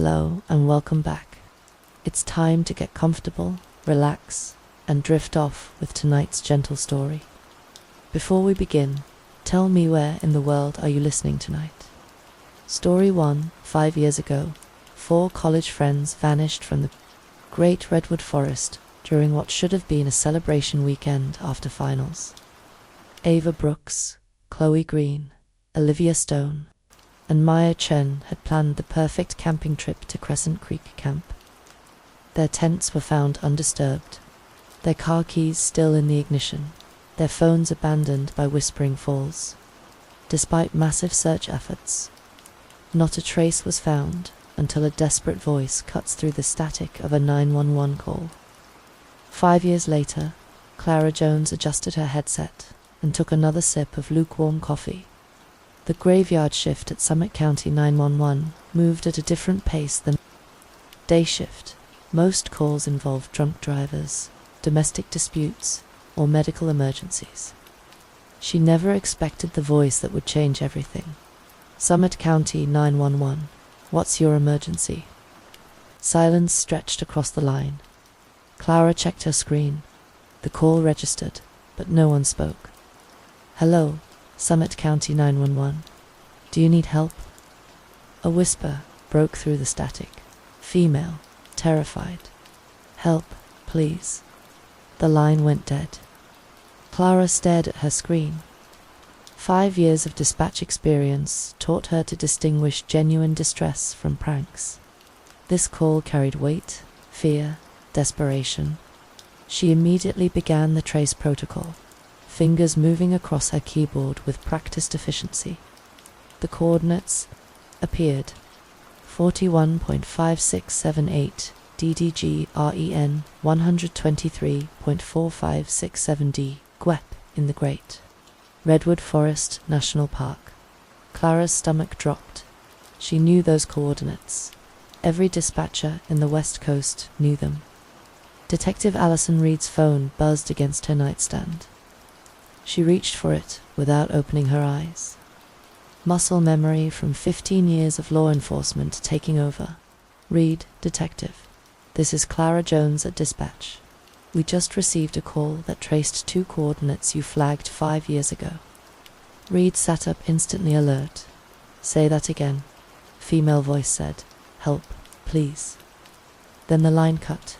Hello and welcome back. It's time to get comfortable, relax, and drift off with tonight's gentle story. Before we begin, tell me, where in the world are you listening tonight? Story 1. 5 years ago, 4 college friends vanished from the great redwood forest during what should have been a celebration weekend after finals. Ava Brooks, Chloe Green, Olivia Stone, and Maya Chen had planned the perfect camping trip to Crescent Creek Camp. Their tents were found undisturbed, their car keys still in the ignition, their phones abandoned by Whispering Falls. Despite massive search efforts, not a trace was found until a desperate voice cuts through the static of a 911 call. 5 years later, Clara Jones adjusted her headset and took another sip of lukewarm coffee. The graveyard shift at Summit County 911 moved at a different pace than day shift. Most calls involved drunk drivers, domestic disputes, or medical emergencies. She never expected the voice that would change everything. Summit County 911, what's your emergency? Silence stretched across the line. Clara checked her screen. The call registered, but no one spoke. Hello, Summit County 911. Do you need help? A whisper broke through the static. Female, terrified. Help, please. The line went dead. Clara stared at her screen. 5 years of dispatch experience taught her to distinguish genuine distress from pranks. This call carried weight, fear, desperation. She immediately began the trace protocol, fingers moving across her keyboard with practiced efficiency. The coordinates appeared: 41.5678 DDG REN 123.4567D GWEP in the Great Redwood Forest National Park. Clara's stomach dropped. She knew those coordinates. Every dispatcher in the West Coast knew them. Detective Allison Reed's phone buzzed against her nightstand. She reached for it without opening her eyes. Muscle memory from 15 years of law enforcement taking over. Reed, detective. This is Clara Jones at dispatch. We just received a call that traced 2 coordinates you flagged 5 years ago. Reed sat up, instantly alert. Say that again, female voice said. Help, please. Then the line cut.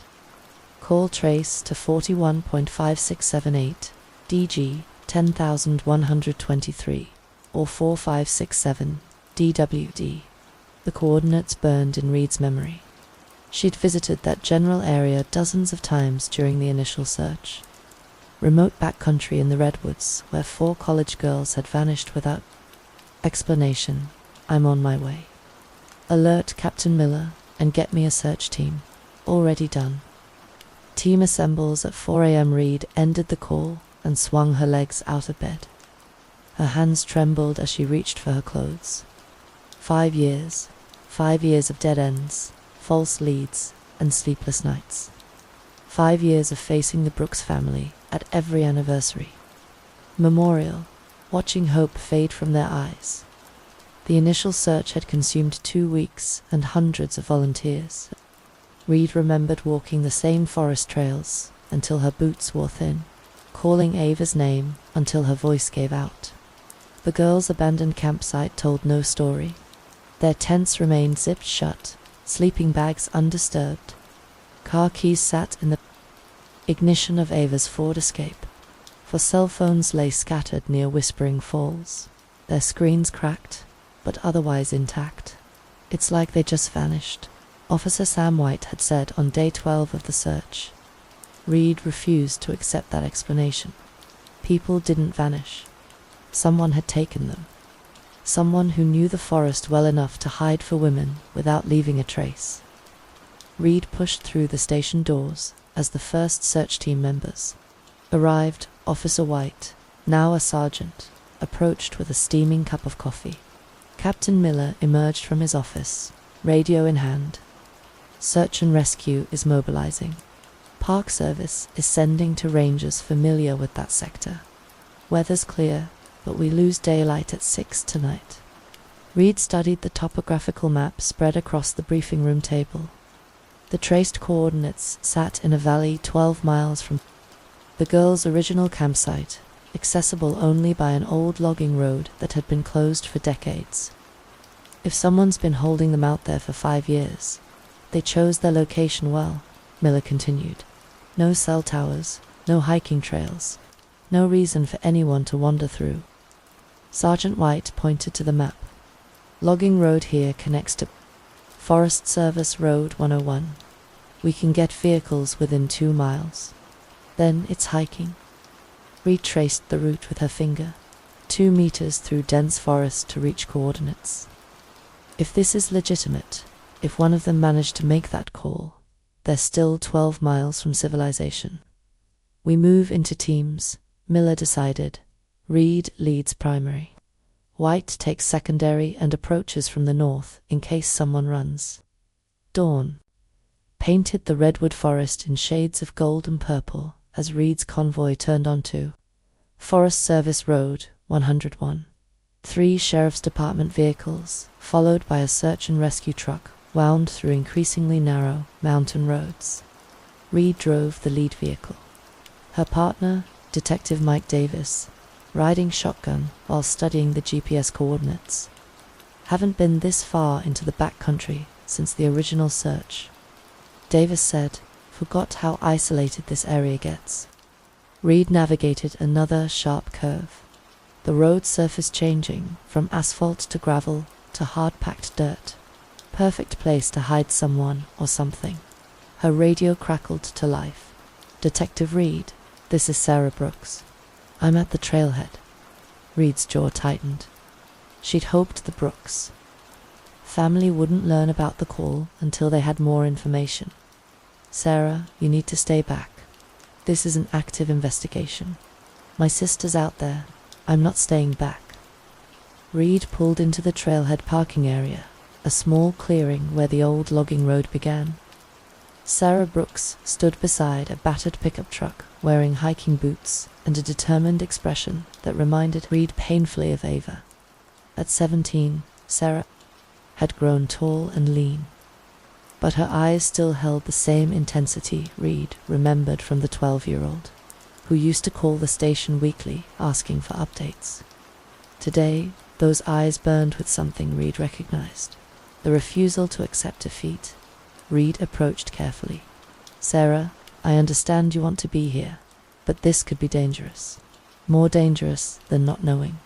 Call trace to 41.5678 DG 10,123 or 4567 DWD. The coordinates burned in Reed's memory. She'd visited that general area dozens of times during the initial search. Remote backcountry in the redwoods where 4 college girls had vanished without explanation. I'm on my way. Alert Captain Miller and get me a search team. Already done. Team assembles at 4 a.m. Reed ended the call and swung her legs out of bed. Her hands trembled as she reached for her clothes. 5 years. 5 years of dead ends, false leads, and sleepless nights. 5 years of facing the Brooks family at every anniversary. Memorial, watching hope fade from their eyes. The initial search had consumed 2 weeks and hundreds of volunteers. Reed remembered walking the same forest trails until her boots wore thin, calling Ava's name until her voice gave out. The girls' abandoned campsite told no story. Their tents remained zipped shut, sleeping bags undisturbed. Car keys sat in the ignition of Ava's Ford Escape, for cell phones lay scattered near Whispering Falls, their screens cracked, but otherwise intact. It's like they just vanished, Officer Sam White had said on day 12 of the search. Reed refused to accept that explanation. People didn't vanish. Someone had taken them. Someone who knew the forest well enough to hide for women without leaving a trace. Reed pushed through the station doors as the first search team members arrived. Officer White, now a sergeant, approached with a steaming cup of coffee. Captain Miller emerged from his office, radio in hand. Search and rescue is mobilizing. Park Service is sending to rangers familiar with that sector. Weather's clear, but we lose daylight at 6 tonight. Reed studied the topographical map spread across the briefing room table. The traced coordinates sat in a valley 12 miles from the girls' original campsite, accessible only by an old logging road that had been closed for decades. If someone's been holding them out there for 5 years, they chose their location well, Miller continued. No cell towers, no hiking trails, no reason for anyone to wander through. Sergeant White pointed to the map. Logging road here connects to Forest Service Road 101. We can get vehicles within 2 miles. Then it's hiking. Reed traced the route with her finger, 2 meters through dense forest to reach coordinates. If this is legitimate, if one of them managed to make that call, they're still 12 miles from civilization. We move into teams, Miller decided. Reed leads primary. White takes secondary and approaches from the north in case someone runs. Dawn painted the redwood forest in shades of gold and purple as Reed's convoy turned onto Forest Service Road 101. 3 Sheriff's Department vehicles, followed by a search and rescue truck, wound through increasingly narrow mountain roads. Reed drove the lead vehicle. Her partner, Detective Mike Davis, riding shotgun while studying the GPS coordinates. Haven't been this far into the backcountry since the original search. Davis said, forgot how isolated this area gets. Reed navigated another sharp curve. The road surface changing from asphalt to gravel to hard-packed dirt. Perfect place to hide someone or something. Her radio crackled to life. Detective Reed, this is Sarah Brooks. I'm at the trailhead. Reed's jaw tightened. She'd hoped the Brooks family wouldn't learn about the call until they had more information. Sarah, you need to stay back. This is an active investigation. My sister's out there. I'm not staying back. Reed pulled into the trailhead parking area, a small clearing where the old logging road began. Sarah Brooks stood beside a battered pickup truck, wearing hiking boots and a determined expression that reminded Reed painfully of Ava. At 17, Sarah had grown tall and lean, but her eyes still held the same intensity Reed remembered from the 12-year-old, who used to call the station weekly asking for updates. Today, those eyes burned with something Reed recognized, the refusal to accept defeat. Reed approached carefully. Sarah, I understand you want to be here, but this could be dangerous. More dangerous than not knowing.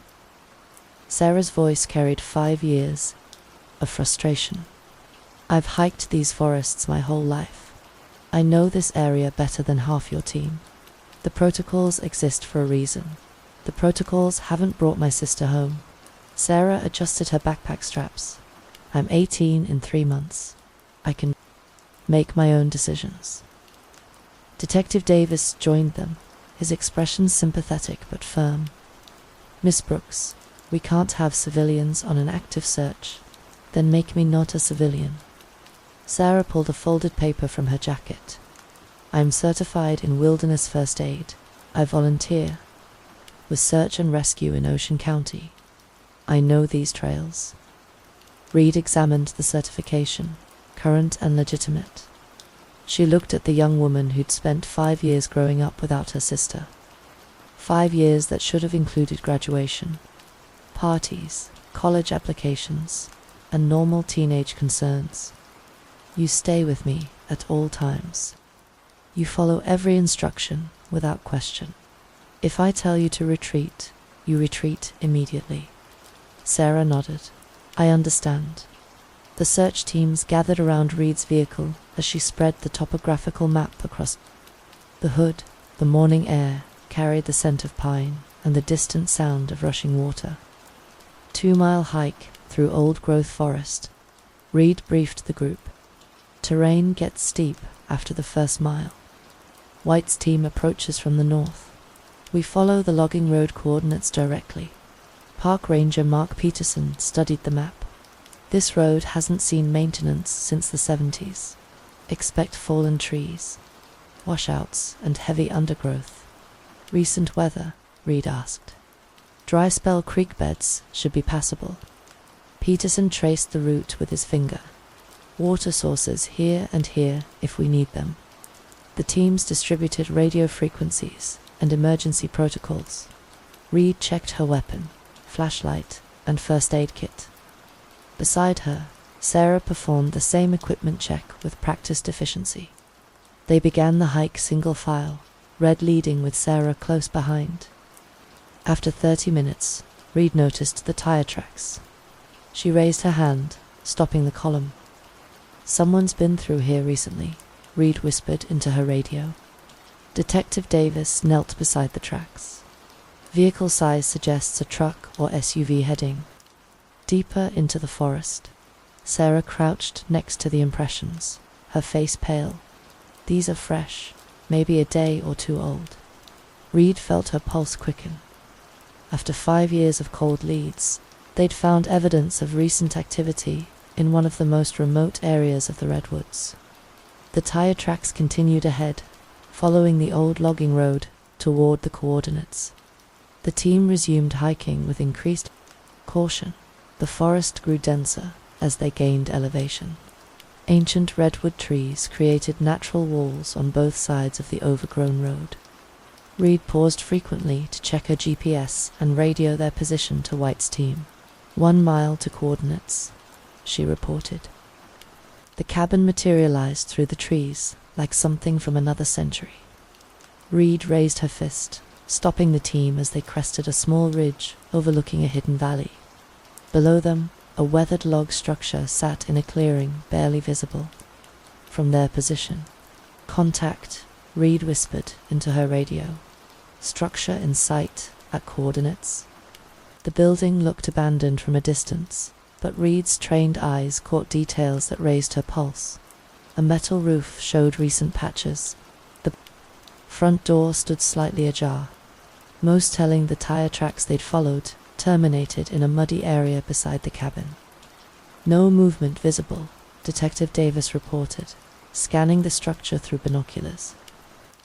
Sarah's voice carried 5 years of frustration. I've hiked these forests my whole life. I know this area better than half your team. The protocols exist for a reason. The protocols haven't brought my sister home. Sarah adjusted her backpack straps. I'm 18 in 3 months. I can make my own decisions. Detective Davis joined them, his expression sympathetic but firm. Miss Brooks, we can't have civilians on an active search. Then make me not a civilian. Sarah pulled a folded paper from her jacket. I'm certified in wilderness first aid. I volunteer with search and rescue in Ocean County. I know these trails. Reed examined the certification, current and legitimate. She looked at the young woman who'd spent 5 years growing up without her sister. 5 years that should have included graduation, parties, college applications, and normal teenage concerns. You stay with me at all times. You follow every instruction without question. If I tell you to retreat, you retreat immediately. Sarah nodded. I understand. The search teams gathered around Reed's vehicle as she spread the topographical map across the hood. The morning air carried the scent of pine and the distant sound of rushing water. 2-mile hike through old-growth forest. Reed briefed the group. Terrain gets steep after the first mile. White's team approaches from the north. We follow the logging road coordinates directly. Park Ranger Mark Peterson studied the map. This road hasn't seen maintenance since the 70s. Expect fallen trees, washouts, and heavy undergrowth. Recent weather, Reed asked. Dry spell creek beds should be passable. Peterson traced the route with his finger. Water sources here and here if we need them. The teams distributed radio frequencies and emergency protocols. Reed checked her weapon, flashlight, and first aid kit. Beside her, Sarah performed the same equipment check with practiced efficiency. They began the hike single file, Red leading with Sarah close behind. After 30 minutes, Reed noticed the tire tracks. She raised her hand, stopping the column. "Someone's been through here recently," Reed whispered into her radio. Detective Davis knelt beside the tracks. Vehicle size suggests a truck or SUV heading. Deeper into the forest, Sarah crouched next to the impressions, her face pale. "These are fresh, maybe a day or two old." Reed felt her pulse quicken. After 5 years of cold leads, they'd found evidence of recent activity in one of the most remote areas of the redwoods. The tire tracks continued ahead, following the old logging road toward the coordinates. The team resumed hiking with increased caution. The forest grew denser as they gained elevation. Ancient redwood trees created natural walls on both sides of the overgrown road. Reed paused frequently to check her GPS and radio their position to White's team. 1 mile to coordinates, she reported. The cabin materialized through the trees like something from another century. Reed raised her fist, stopping the team as they crested a small ridge overlooking a hidden valley. Below them, a weathered log structure sat in a clearing barely visible. From their position, "Contact," Reed whispered into her radio. "Structure in sight at coordinates." The building looked abandoned from a distance, but Reed's trained eyes caught details that raised her pulse. A metal roof showed recent patches. The front door stood slightly ajar, most telling the tire tracks they'd followed terminated in a muddy area beside the cabin. "No movement visible," Detective Davis reported, scanning the structure through binoculars.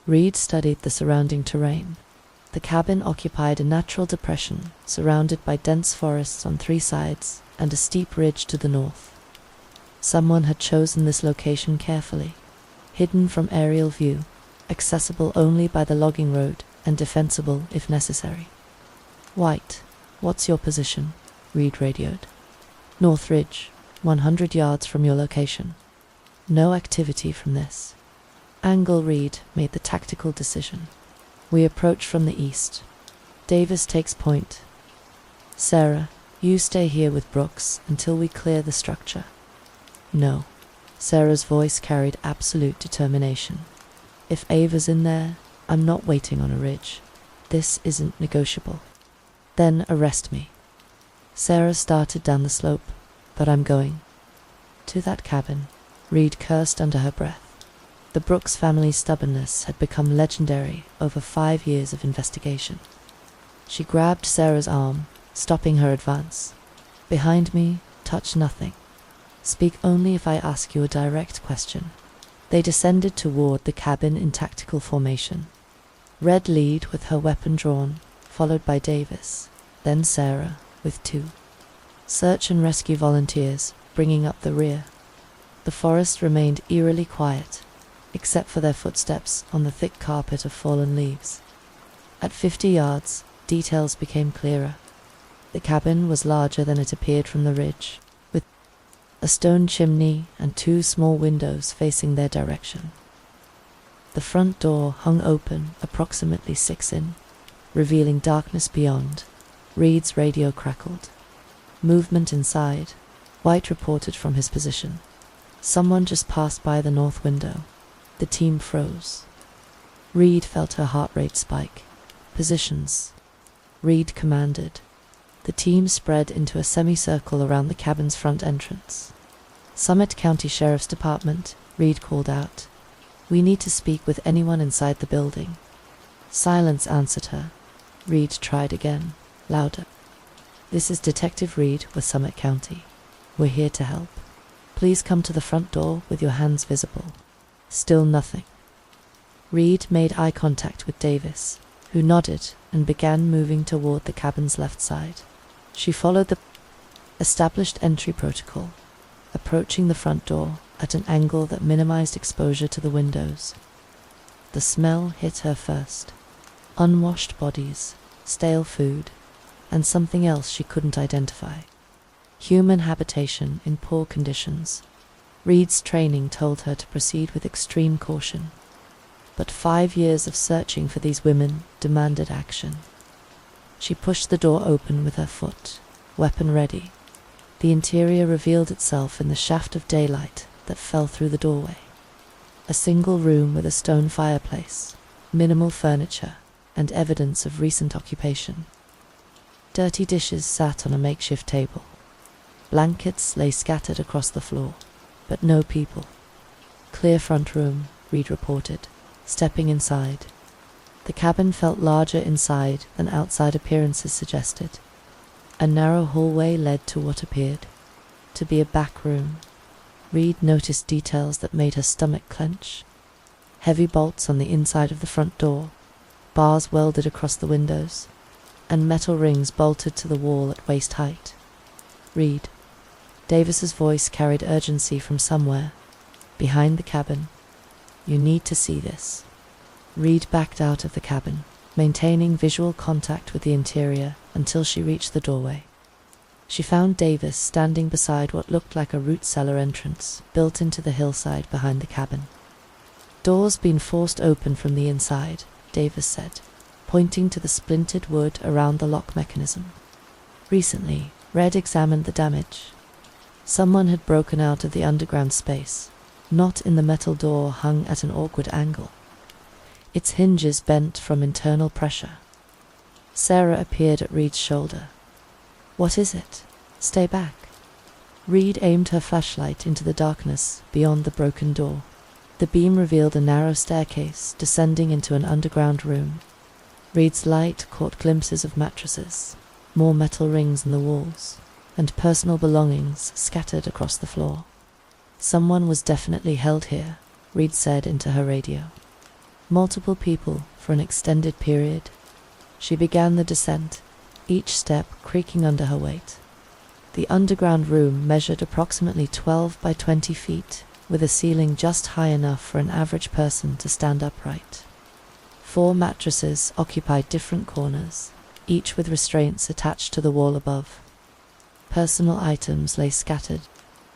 Reed studied the surrounding terrain. The cabin occupied a natural depression surrounded by dense forests on 3 sides and a steep ridge to the north. Someone had chosen this location carefully, hidden from aerial view, accessible only by the logging road and defensible if necessary. "White, what's your position?" Reed radioed. "North Ridge, 100 yards from your location. No activity from this." Angle. Reed made the tactical decision. "We approach from the east. Davis takes point. Sarah, you stay here with Brooks until we clear the structure." "No." Sarah's voice carried absolute determination. "If Ava's in there, I'm not waiting on a ridge. This isn't negotiable." "Then arrest me." Sarah started down the slope. "But I'm going." "To that cabin," Reed cursed under her breath. The Brooks family's stubbornness had become legendary over 5 years of investigation. She grabbed Sarah's arm, stopping her advance. "Behind me, touch nothing. Speak only if I ask you a direct question." They descended toward the cabin in tactical formation. Red lead with her weapon drawn, followed by Davis, then Sarah with 2 search and rescue volunteers bringing up the rear. The forest remained eerily quiet, except for their footsteps on the thick carpet of fallen leaves. At 50 yards, details became clearer. The cabin was larger than it appeared from the ridge, with a stone chimney and 2 small windows facing their direction. The front door hung open approximately 6 in, revealing darkness beyond. Reed's radio crackled. "Movement inside," White reported from his position. "Someone just passed by the north window." The team froze. Reed felt her heart rate spike. "Positions," Reed commanded. The team spread into a semicircle around the cabin's front entrance. "Summit County Sheriff's Department," Reed called out. "We need to speak with anyone inside the building." Silence answered her. Reed tried again, louder. "This is Detective Reed with Summit County. We're here to help. Please come to the front door with your hands visible." Still nothing. Reed made eye contact with Davis, who nodded and began moving toward the cabin's left side. She followed the established entry protocol, approaching the front door at an angle that minimized exposure to the windows. The smell hit her first. Unwashed bodies, stale food, and something else she couldn't identify. Human habitation in poor conditions. Reed's training told her to proceed with extreme caution. But 5 years of searching for these women demanded action. She pushed the door open with her foot, weapon ready. The interior revealed itself in the shaft of daylight that fell through the doorway. A single room with a stone fireplace, minimal furniture, and evidence of recent occupation. Dirty dishes sat on a makeshift table. Blankets lay scattered across the floor, but no people. Clear front room, Reed reported, stepping inside. The cabin felt larger inside than outside appearances suggested. A narrow hallway led to what appeared to be a back room. Reed noticed details that made her stomach clench. Heavy bolts on the inside of the front door, bars welded across the windows, and metal rings bolted to the wall at waist height. Reed. Davis's voice carried urgency from somewhere, behind the cabin. You need to see this. Reed backed out of the cabin, maintaining visual contact with the interior until she reached the doorway. She found Davis standing beside what looked like a root cellar entrance built into the hillside behind the cabin. Doors been forced open from the inside, Davis said, pointing to the splintered wood around the lock mechanism. Recently, Red examined the damage. Someone had broken out of the underground space, not in the metal door hung at an awkward angle. Its hinges bent from internal pressure. Sarah appeared at Reed's shoulder. What is it? Stay back. Reed aimed her flashlight into the darkness beyond the broken door. The beam revealed a narrow staircase descending into an underground room. Reed's light caught glimpses of mattresses, more metal rings in the walls, and personal belongings scattered across the floor. Someone was definitely held here, Reed said into her radio. Multiple people for an extended period. She began the descent, each step creaking under her weight. The underground room measured approximately 12 by 20 feet, with a ceiling just high enough for an average person to stand upright. 4 mattresses occupied different corners, each with restraints attached to the wall above. Personal items lay scattered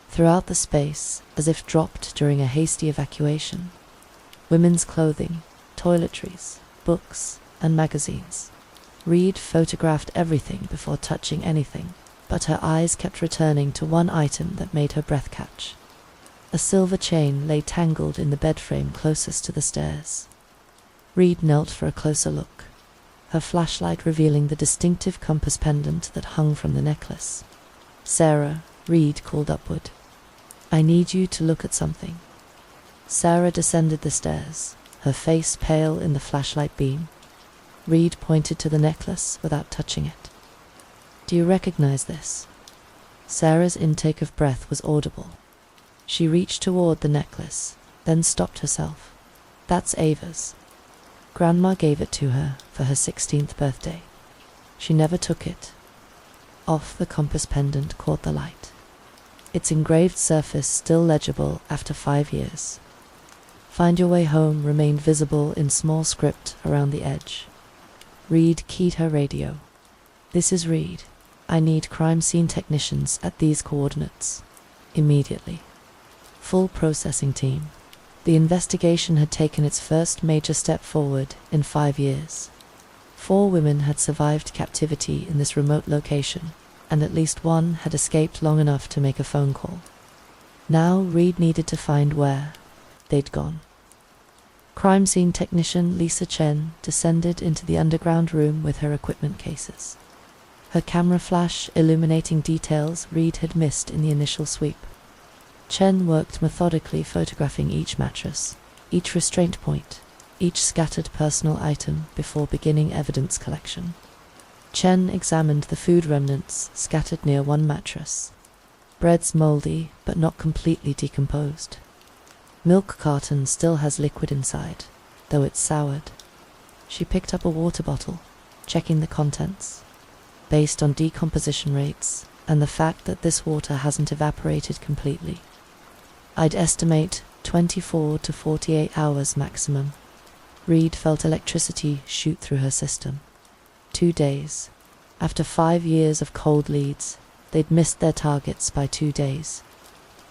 throughout the space as if dropped during a hasty evacuation. Women's clothing, toiletries, books, and magazines. Reed photographed everything before touching anything, but her eyes kept returning to one item that made her breath catch. A silver chain lay tangled in the bed frame closest to the stairs. Reed knelt for a closer look, her flashlight revealing the distinctive compass pendant that hung from the necklace. Sarah, Reed called upward. I need you to look at something. Sarah descended the stairs, her face pale in the flashlight beam. Reed pointed to the necklace without touching it. Do you recognize this? Sarah's intake of breath was audible. She reached toward the necklace, then stopped herself. That's Ava's. Grandma gave it to her for her 16th birthday. She never took it. Off the compass pendant caught the light. Its engraved surface still legible after 5 years. Find your way home remained visible in small script around the edge. Reed keyed her radio. This is Reed. I need crime scene technicians at these coordinates. Immediately. Full processing team. The investigation had taken its first major step forward in 5 years. 4 women had survived captivity in this remote location, and at least one had escaped long enough to make a phone call. Now Reed needed to find where they'd gone. Crime scene technician Lisa Chen descended into the underground room with her equipment cases. Her camera flash illuminating details Reed had missed in the initial sweep. Chen worked methodically, photographing each mattress, each restraint point, each scattered personal item before beginning evidence collection. Chen examined the food remnants scattered near one mattress. Bread's moldy, but not completely decomposed. Milk carton still has liquid inside, though it's soured. She picked up a water bottle, checking the contents. Based on decomposition rates, and the fact that this water hasn't evaporated completely. I'd estimate 24 to 48 hours maximum. Reed felt electricity shoot through her system. 2 days. After 5 years of cold leads, they'd missed their targets by 2 days.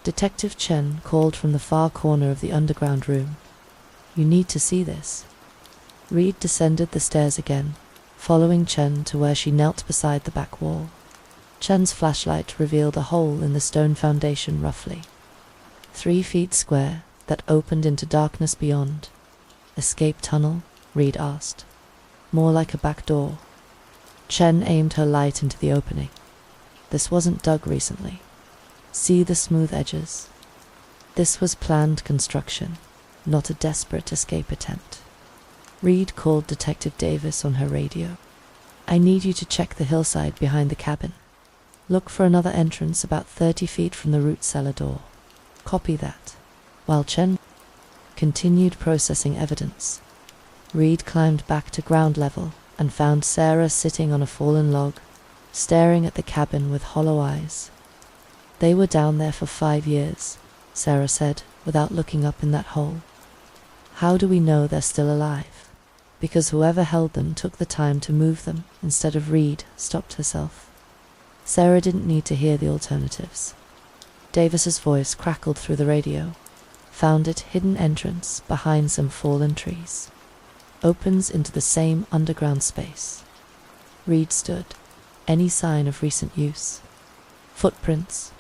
Detective Chen called from the far corner of the underground room. "You need to see this." Reed descended the stairs again, following Chen to where she knelt beside the back wall. Chen's flashlight revealed a hole in the stone foundation roughly 3 feet square that opened into darkness beyond. "Escape tunnel?" Reed asked. "More like a back door." Chen aimed her light into the opening. "This wasn't dug recently. See the smooth edges? This was planned construction, not a desperate escape attempt." Reed called Detective Davis on her radio. "I need you to check the hillside behind the cabin. Look for another entrance about 30 feet from the root cellar door." "Copy that." While Chen continued processing evidence, Reed climbed back to ground level and found Sarah sitting on a fallen log, staring at the cabin with hollow eyes. "They were down there for 5 years, Sarah said, without looking up in that hole. "How do we know they're still alive?" "Because whoever held them took the time to move them instead of." Reed stopped herself. Sarah didn't need to hear the alternatives. Davis's voice crackled through the radio. "Found it hidden entrance behind some fallen trees. Opens into the same underground space." Reed stood. Any sign of recent use? Footprints.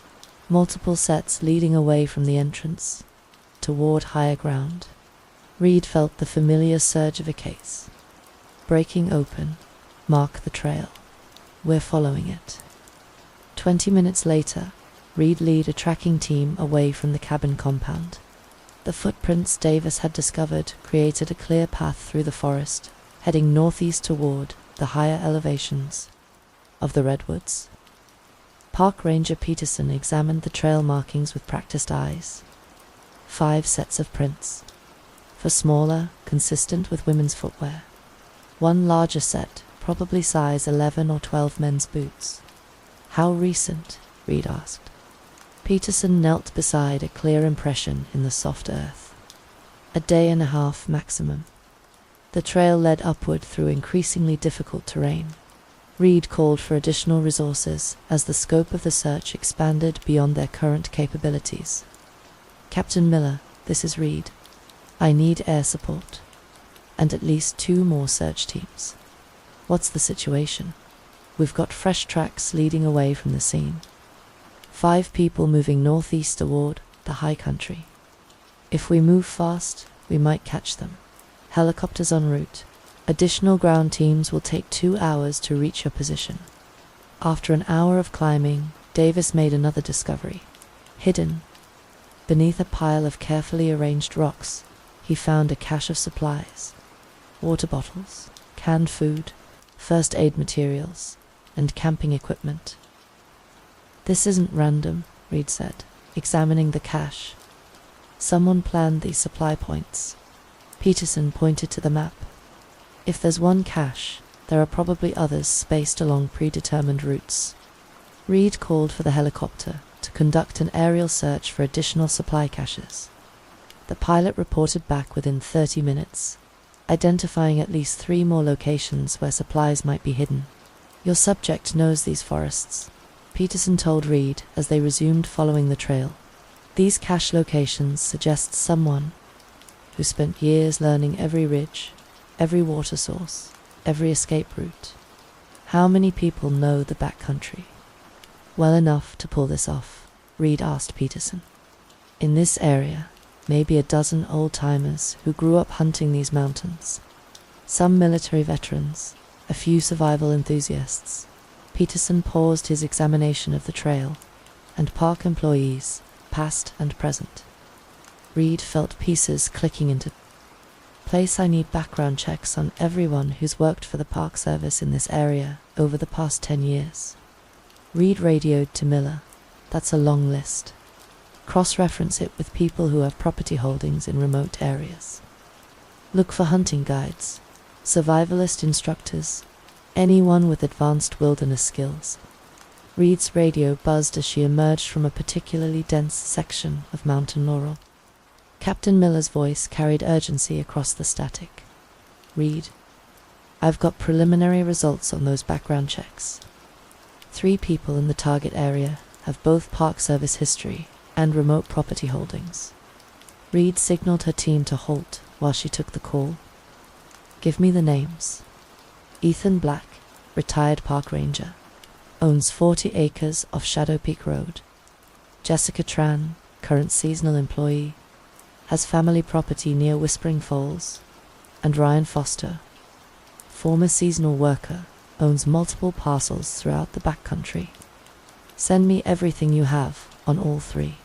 Multiple sets leading away from the entrance, toward higher ground. Reed felt the familiar surge of a case. Breaking open. Mark the trail. We're following it. 20 minutes later, Reed led a tracking team away from the cabin compound. The footprints Davis had discovered created a clear path through the forest, heading northeast toward the higher elevations of the redwoods. Park Ranger Peterson examined the trail markings with practiced eyes. 5 sets of prints. For smaller, consistent with women's footwear. 1 larger set, probably size 11 or 12 men's boots. "How recent?" Reed asked. Peterson knelt beside a clear impression in the soft earth. "A day and a half maximum." The trail led upward through increasingly difficult terrain. Reed called for additional resources as the scope of the search expanded beyond their current capabilities. "Captain Miller, this is Reed. I need air support. And at least 2 more search teams." "What's the situation?" "We've got fresh tracks leading away from the scene. 5 people moving northeast toward the high country. If we move fast, we might catch them. Helicopters en route. Additional ground teams will take 2 hours to reach your position." After an hour of climbing, Davis made another discovery. Hidden beneath a pile of carefully arranged rocks, he found a cache of supplies. Water bottles, canned food, first aid materials, and camping equipment. "This isn't random," Reed said, examining the cache. "Someone planned these supply points." Peterson pointed to the map. "If there's one cache, there are probably others spaced along predetermined routes." Reed called for the helicopter to conduct an aerial search for additional supply caches. The pilot reported back within 30 minutes, identifying at least 3 more locations where supplies might be hidden. "Your subject knows these forests," Peterson told Reed as they resumed following the trail. "These cache locations suggest someone who spent years learning every ridge, every water source, every escape route. How many people know the backcountry?" "Well enough to pull this off," Reed asked Peterson. "In this area, maybe a dozen old-timers who grew up hunting these mountains. Some military veterans, a few survival enthusiasts." Peterson paused his examination of the trail, and park employees, past and present. Reed felt pieces clicking into place. "I need background checks on everyone who's worked for the Park Service in this area over the past 10 years. Reed radioed to Miller. "That's a long list. Cross-reference it with people who have property holdings in remote areas. Look for hunting guides, survivalist instructors, anyone with advanced wilderness skills." Reed's radio buzzed as she emerged from a particularly dense section of mountain laurel. Captain Miller's voice carried urgency across the static. "Reed, I've got preliminary results on those background checks. 3 people in the target area have both Park Service history and remote property holdings." Reed signaled her team to halt while she took the call. "Give me the names." Ethan Black, retired park ranger, owns 40 acres off Shadow Peak Road. Jessica Tran, current seasonal employee, has family property near Whispering Falls. And Ryan Foster, former seasonal worker, owns multiple parcels throughout the backcountry. Send me everything you have on all 3.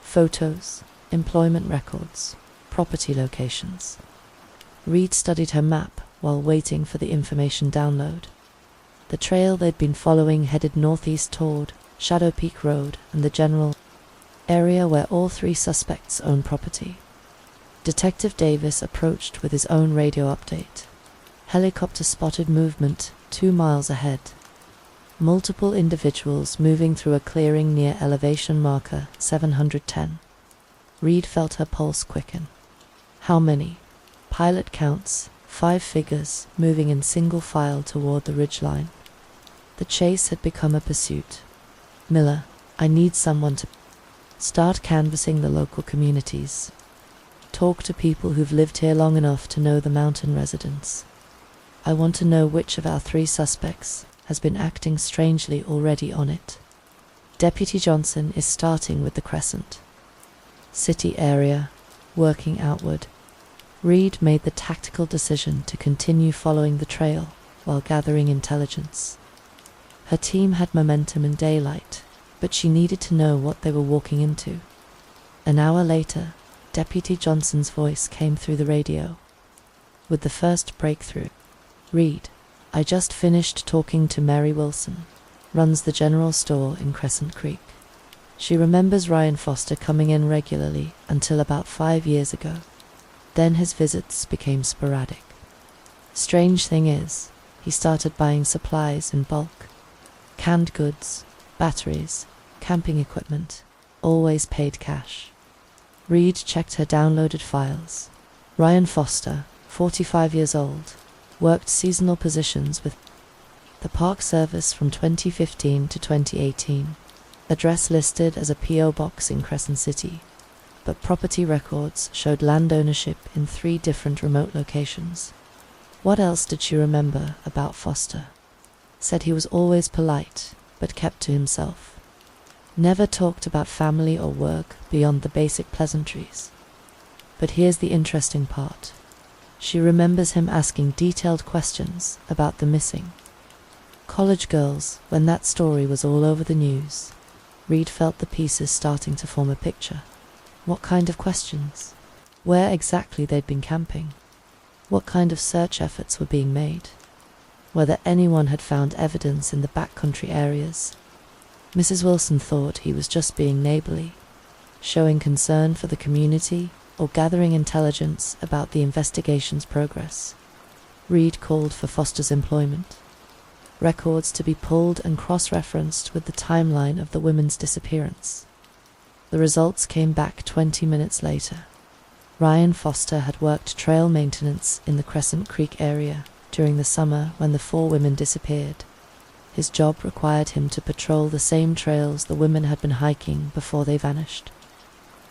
Photos, employment records, property locations. Reed studied her map while waiting for the information download. The trail they'd been following headed northeast toward Shadow Peak Road and the general area where all 3 suspects own property. Detective Davis approached with his own radio update. Helicopter spotted movement 2 miles ahead. Multiple individuals moving through a clearing near elevation marker 710. Reed felt her pulse quicken. How many? Pilot counts, 5 figures, moving in single file toward the ridgeline. The chase had become a pursuit. "Miller, I need someone to start canvassing the local communities. Talk to people who've lived here long enough to know the mountain residents. I want to know which of our 3 suspects has been acting strangely already on it." Deputy Johnson is starting with the Crescent City area, working outward. Reed made the tactical decision to continue following the trail while gathering intelligence. Her team had momentum in daylight, but she needed to know what they were walking into. An hour later, Deputy Johnson's voice came through the radio. With the first breakthrough, "Reed, I just finished talking to Mary Wilson, runs the general store in Crescent Creek. She remembers Ryan Foster coming in regularly until about 5 years ago. Then his visits became sporadic. Strange thing is, he started buying supplies in bulk. Canned goods, batteries, camping equipment, always paid cash." Reed checked her downloaded files. Ryan Foster, 45 years old, worked seasonal positions with the Park Service from 2015 to 2018. Address listed as a P.O. box in Crescent City, but property records showed land ownership in 3 different remote locations. What else did she remember about Foster? Said he was always polite, but kept to himself. Never talked about family or work beyond the basic pleasantries. But here's the interesting part. She remembers him asking detailed questions about the missing college girls when that story was all over the news. Reed felt the pieces starting to form a picture. What kind of questions? Where exactly they'd been camping? What kind of search efforts were being made? Whether anyone had found evidence in the backcountry areas. Mrs. Wilson thought he was just being neighborly, showing concern for the community or gathering intelligence about the investigation's progress. Reed called for Foster's employment. Records to be pulled and cross-referenced with the timeline of the women's disappearance. The results came back 20 minutes later. Ryan Foster had worked trail maintenance in the Crescent Creek area during the summer when the 4 women disappeared. His job required him to patrol the same trails the women had been hiking before they vanished.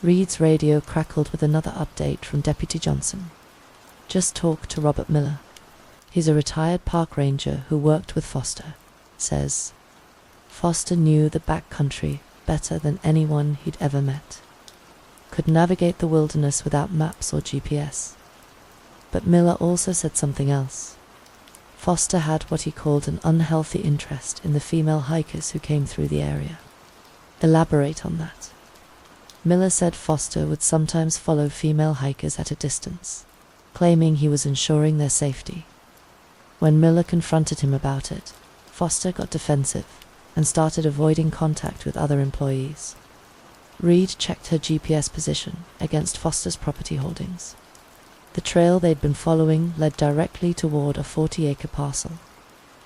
Reed's radio crackled with another update from Deputy Johnson. "Just talked to Robert Miller. He's a retired park ranger who worked with Foster. Says Foster knew the backcountry better than anyone he'd ever met. Could navigate the wilderness without maps or GPS. But Miller also said something else. Foster had what he called an unhealthy interest in the female hikers who came through the area. Elaborate on that." Miller said Foster would sometimes follow female hikers at a distance, claiming he was ensuring their safety. When Miller confronted him about it, Foster got defensive and started avoiding contact with other employees. Reed checked her GPS position against Foster's property holdings. The trail they'd been following led directly toward a 40-acre parcel.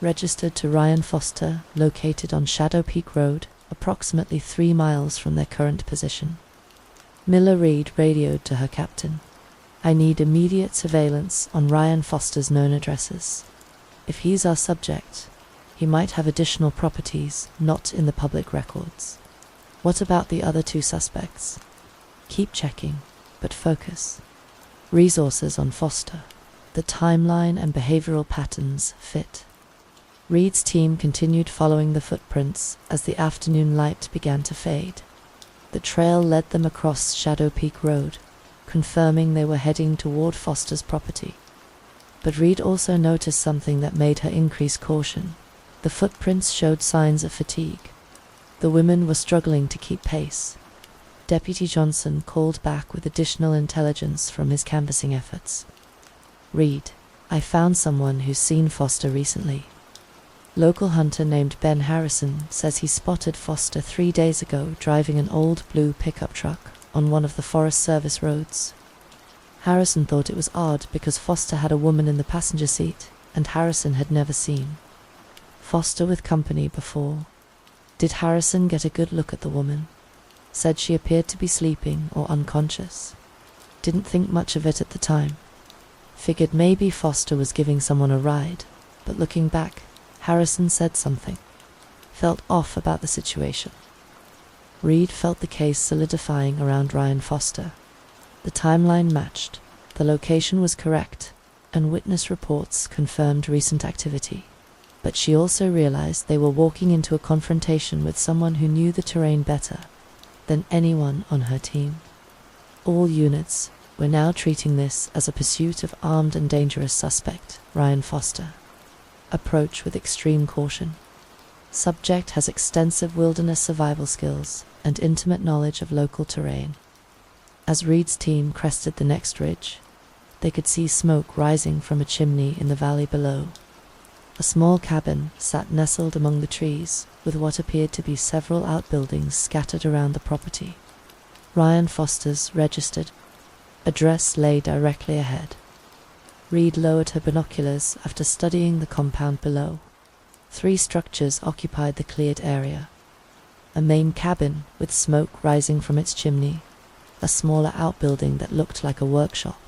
registered to Ryan Foster, located on Shadow Peak Road, approximately 3 miles from their current position. Miller Reed radioed to her captain. I need immediate surveillance on Ryan Foster's known addresses. If he's our subject, he might have additional properties not in the public records. What about the other 2 suspects? Keep checking, but focus. Resources on Foster. The timeline and behavioral patterns fit. Reed's team continued following the footprints as the afternoon light began to fade. The trail led them across Shadow Peak Road, confirming they were heading toward Foster's property. But Reed also noticed something that made her increase caution. The footprints showed signs of fatigue. The women were struggling to keep pace. Deputy Johnson called back with additional intelligence from his canvassing efforts. Reed, I found someone who's seen Foster recently. Local hunter named Ben Harrison says he spotted Foster 3 days ago driving an old blue pickup truck on one of the Forest Service roads. Harrison thought it was odd because Foster had a woman in the passenger seat and Harrison had never seen Foster with company before. Did Harrison get a good look at the woman? Said she appeared to be sleeping or unconscious. Didn't think much of it at the time. Figured maybe Foster was giving someone a ride, but looking back, Harrison said something. Felt off about the situation. Reed felt the case solidifying around Ryan Foster. The timeline matched, the location was correct, and witness reports confirmed recent activity. But she also realized they were walking into a confrontation with someone who knew the terrain better than anyone on her team. All units were now treating this as a pursuit of armed and dangerous suspect, Ryan Foster. Approach with extreme caution. Subject has extensive wilderness survival skills and intimate knowledge of local terrain. As Reed's team crested the next ridge, they could see smoke rising from a chimney in the valley below. A small cabin sat nestled among the trees, with what appeared to be several outbuildings scattered around the property. Ryan Foster's registered address lay directly ahead. Reed lowered her binoculars after studying the compound below. 3 structures occupied the cleared area. A main cabin with smoke rising from its chimney, a smaller outbuilding that looked like a workshop,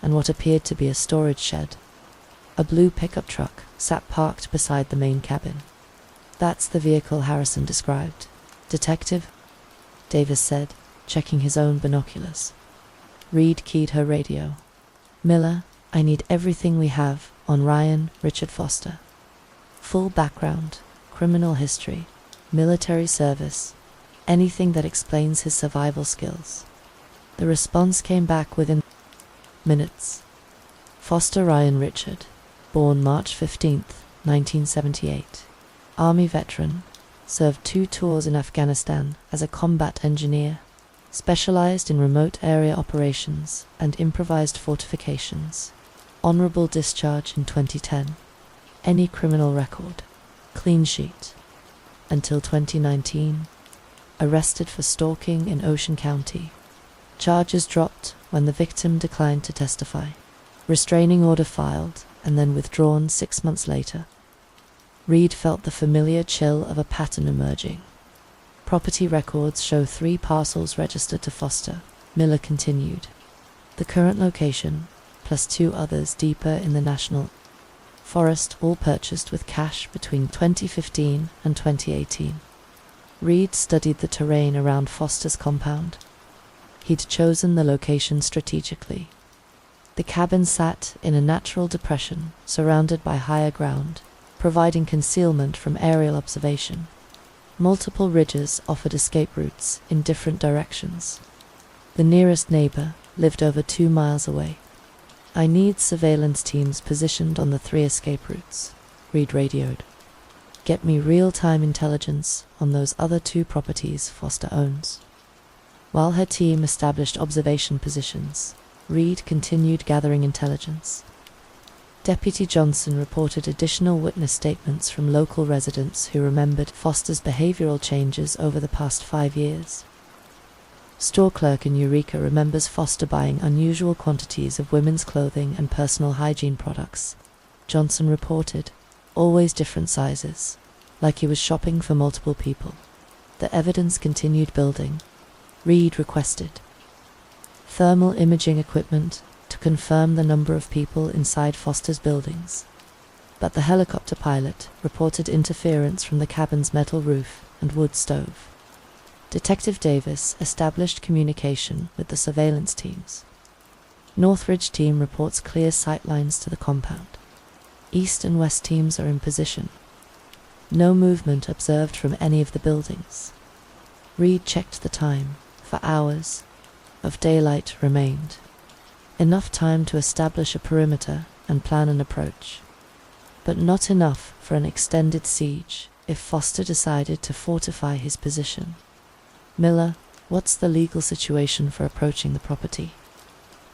and what appeared to be a storage shed. A blue pickup truck sat parked beside the main cabin. That's the vehicle Harrison described. Detective? Davis said, checking his own binoculars. Reed keyed her radio. Miller, I need everything we have on Ryan Richard Foster. Full background, criminal history, military service, anything that explains his survival skills. The response came back within minutes. Foster Ryan Richard, born March 15th, 1978. Army veteran, served 2 tours in Afghanistan as a combat engineer, specialized in remote area operations and improvised fortifications. Honorable discharge in 2010. Any criminal record. Clean sheet. Until 2019. Arrested for stalking in Ocean County. Charges dropped when the victim declined to testify. Restraining order filed and then withdrawn 6 months later. Reed felt the familiar chill of a pattern emerging. Property records show 3 parcels registered to Foster, Miller continued. The current location, plus 2 others deeper in the national forest, all purchased with cash between 2015 and 2018. Reed studied the terrain around Foster's compound. He'd chosen the location strategically. The cabin sat in a natural depression surrounded by higher ground, providing concealment from aerial observation. Multiple ridges offered escape routes in different directions. The nearest neighbor lived over 2 miles away. I need surveillance teams positioned on the 3 escape routes, Reed radioed. Get me real-time intelligence on those other 2 properties Foster owns. While her team established observation positions, Reed continued gathering intelligence. Deputy Johnson reported additional witness statements from local residents who remembered Foster's behavioral changes over the past 5 years. Store clerk in Eureka remembers Foster buying unusual quantities of women's clothing and personal hygiene products, Johnson reported, always different sizes, like he was shopping for multiple people. The evidence continued building. Reed requested thermal imaging equipment to confirm the number of people inside Foster's buildings. But the helicopter pilot reported interference from the cabin's metal roof and wood stove. Detective Davis established communication with the surveillance teams. Northridge team reports clear sight lines to the compound. East and West teams are in position. No movement observed from any of the buildings. Reed checked the time. For hours of daylight remained. Enough time to establish a perimeter and plan an approach. But not enough for an extended siege if Foster decided to fortify his position. Miller, what's the legal situation for approaching the property?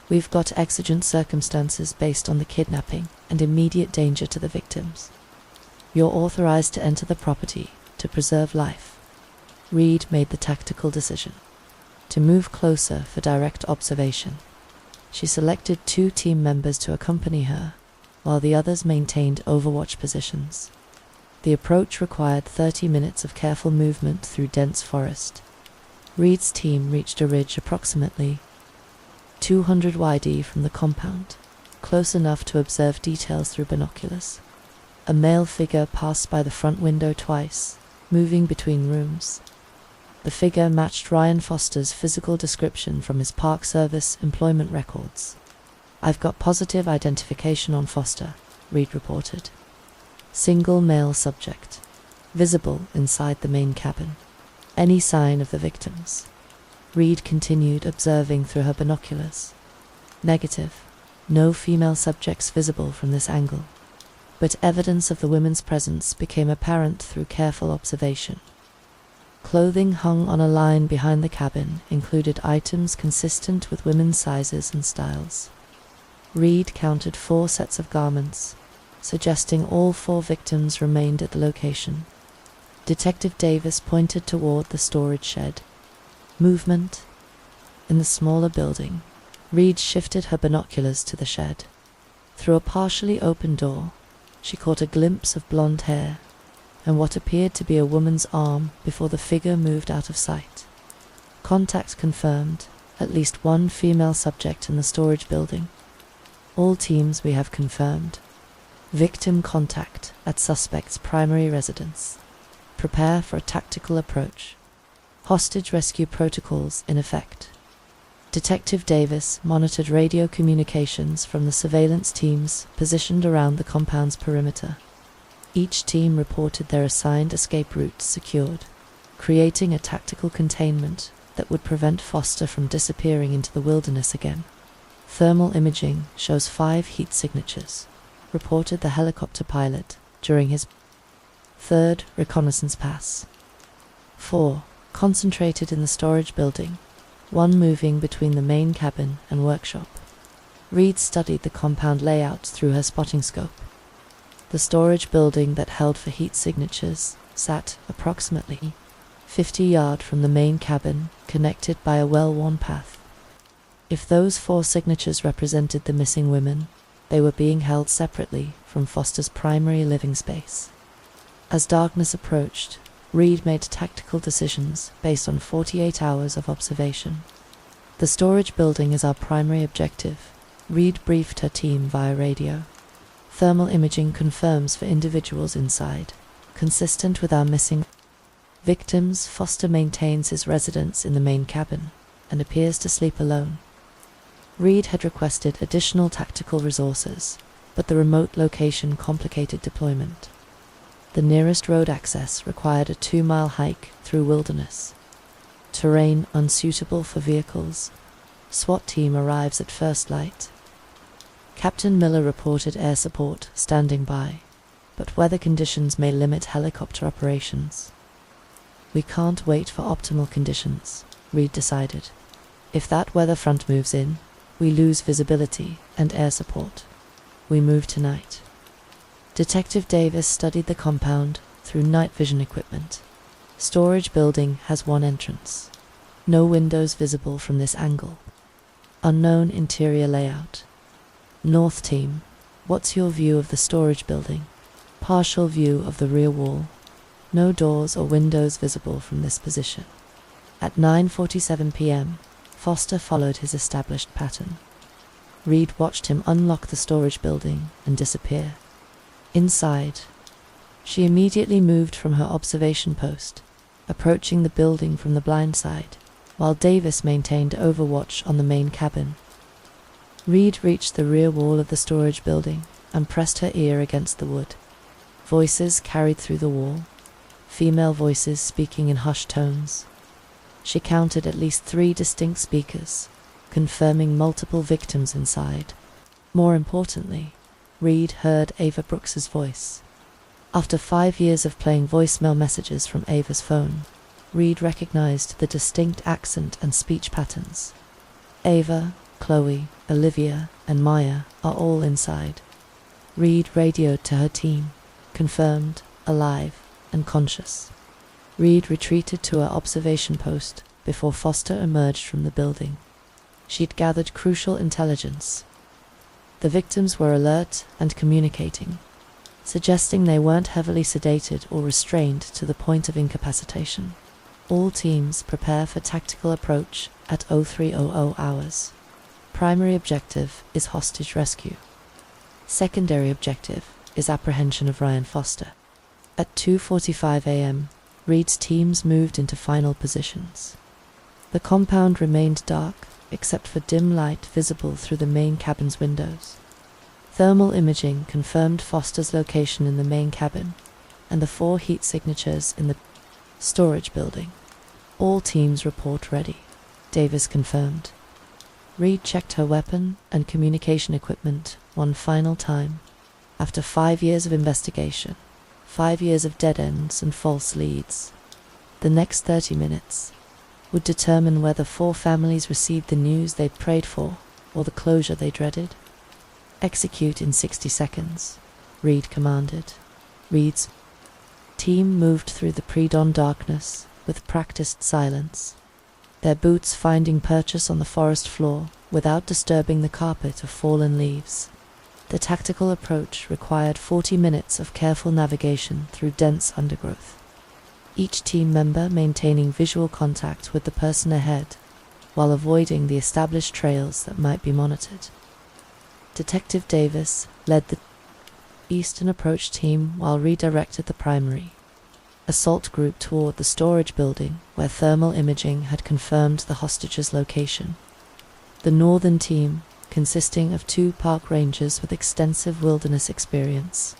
We've got exigent circumstances based on the kidnapping and immediate danger to the victims. You're authorized to enter the property to preserve life. Reed made the tactical decision to move closer for direct observation. She selected 2 team members to accompany her, while the others maintained overwatch positions. The approach required 30 minutes of careful movement through dense forest. Reed's team reached a ridge approximately 200 YD from the compound, close enough to observe details through binoculars. A male figure passed by the front window twice, moving between rooms. The figure matched Ryan Foster's physical description from his Park Service employment records. I've got positive identification on Foster, Reed reported. Single male subject, visible inside the main cabin. Any sign of the victims? Reed continued observing through her binoculars. Negative. No female subjects visible from this angle. But evidence of the women's presence became apparent through careful observation. Clothing hung on a line behind the cabin included items consistent with women's sizes and styles. Reed counted 4 sets of garments, suggesting all 4 victims remained at the location. Detective Davis pointed toward the storage shed. Movement. In the smaller building, Reed shifted her binoculars to the shed. Through a partially open door, she caught a glimpse of blonde hair and what appeared to be a woman's arm before the figure moved out of sight. Contact confirmed. At least 1 female subject in the storage building. All teams we have confirmed. Victim contact at suspect's primary residence. Prepare for a tactical approach. Hostage rescue protocols in effect. Detective Davis monitored radio communications from the surveillance teams positioned around the compound's perimeter. Each team reported their assigned escape routes secured, creating a tactical containment that would prevent Foster from disappearing into the wilderness again. Thermal imaging shows 5 heat signatures, reported the helicopter pilot during his 3rd reconnaissance pass. 4 concentrated in the storage building, 1 moving between the main cabin and workshop. Reed studied the compound layout through her spotting scope. The storage building that held for heat signatures sat approximately 50 yards from the main cabin, connected by a well-worn path. If those 4 signatures represented the missing women, they were being held separately from Foster's primary living space. As darkness approached, Reed made tactical decisions based on 48 hours of observation. The storage building is our primary objective, Reed briefed her team via radio. Thermal imaging confirms for individuals inside, consistent with our missing victims. Foster maintains his residence in the main cabin and appears to sleep alone. Reed had requested additional tactical resources, but the remote location complicated deployment. The nearest road access required a 2-mile hike through wilderness. Terrain unsuitable for vehicles. SWAT team arrives at first light. Captain Miller reported air support standing by, but weather conditions may limit helicopter operations. We can't wait for optimal conditions, Reed decided. If that weather front moves in, we lose visibility and air support. We move tonight. Detective Davis studied the compound through night vision equipment. Storage building has 1 entrance. No windows visible from this angle. Unknown interior layout. North team, what's your view of the storage building? Partial view of the rear wall. No doors or windows visible from this position. At 9:47 p.m., Foster followed his established pattern. Reed watched him unlock the storage building and disappear. Inside, she immediately moved from her observation post, approaching the building from the blind side, while Davis maintained overwatch on the main cabin. Reed reached the rear wall of the storage building and pressed her ear against the wood. Voices carried through the wall, female voices speaking in hushed tones. She counted at least 3 distinct speakers, confirming multiple victims inside. More importantly, Reed heard Ava Brooks's voice. After 5 years of playing voicemail messages from Ava's phone, Reed recognized the distinct accent and speech patterns. Ava, Chloe, Olivia, and Maya are all inside. Reed radioed to her team, confirmed, alive, and conscious. Reed retreated to her observation post before Foster emerged from the building. She'd gathered crucial intelligence. The victims were alert and communicating, suggesting they weren't heavily sedated or restrained to the point of incapacitation. All teams prepare for tactical approach at 0300 hours. Primary objective is hostage rescue. Secondary objective is apprehension of Ryan Foster. At 2:45 a.m., Reed's teams moved into final positions. The compound remained dark, except for dim light visible through the main cabin's windows. Thermal imaging confirmed Foster's location in the main cabin, and the 4 heat signatures in the storage building. All teams report ready, Davis confirmed. Reed checked her weapon and communication equipment one final time. After 5 years of investigation, 5 years of dead ends and false leads, the next 30 minutes would determine whether 4 families received the news they'd prayed for or the closure they dreaded. Execute in 60 seconds, Reed commanded. Reed's team moved through the pre-dawn darkness with practiced silence, their boots finding purchase on the forest floor without disturbing the carpet of fallen leaves. The tactical approach required 40 minutes of careful navigation through dense undergrowth, each team member maintaining visual contact with the person ahead while avoiding the established trails that might be monitored. Detective Davis led the eastern approach team while redirected the primary assault group toward the storage building where thermal imaging had confirmed the hostages' location. The northern team, consisting of 2 park rangers with extensive wilderness experience,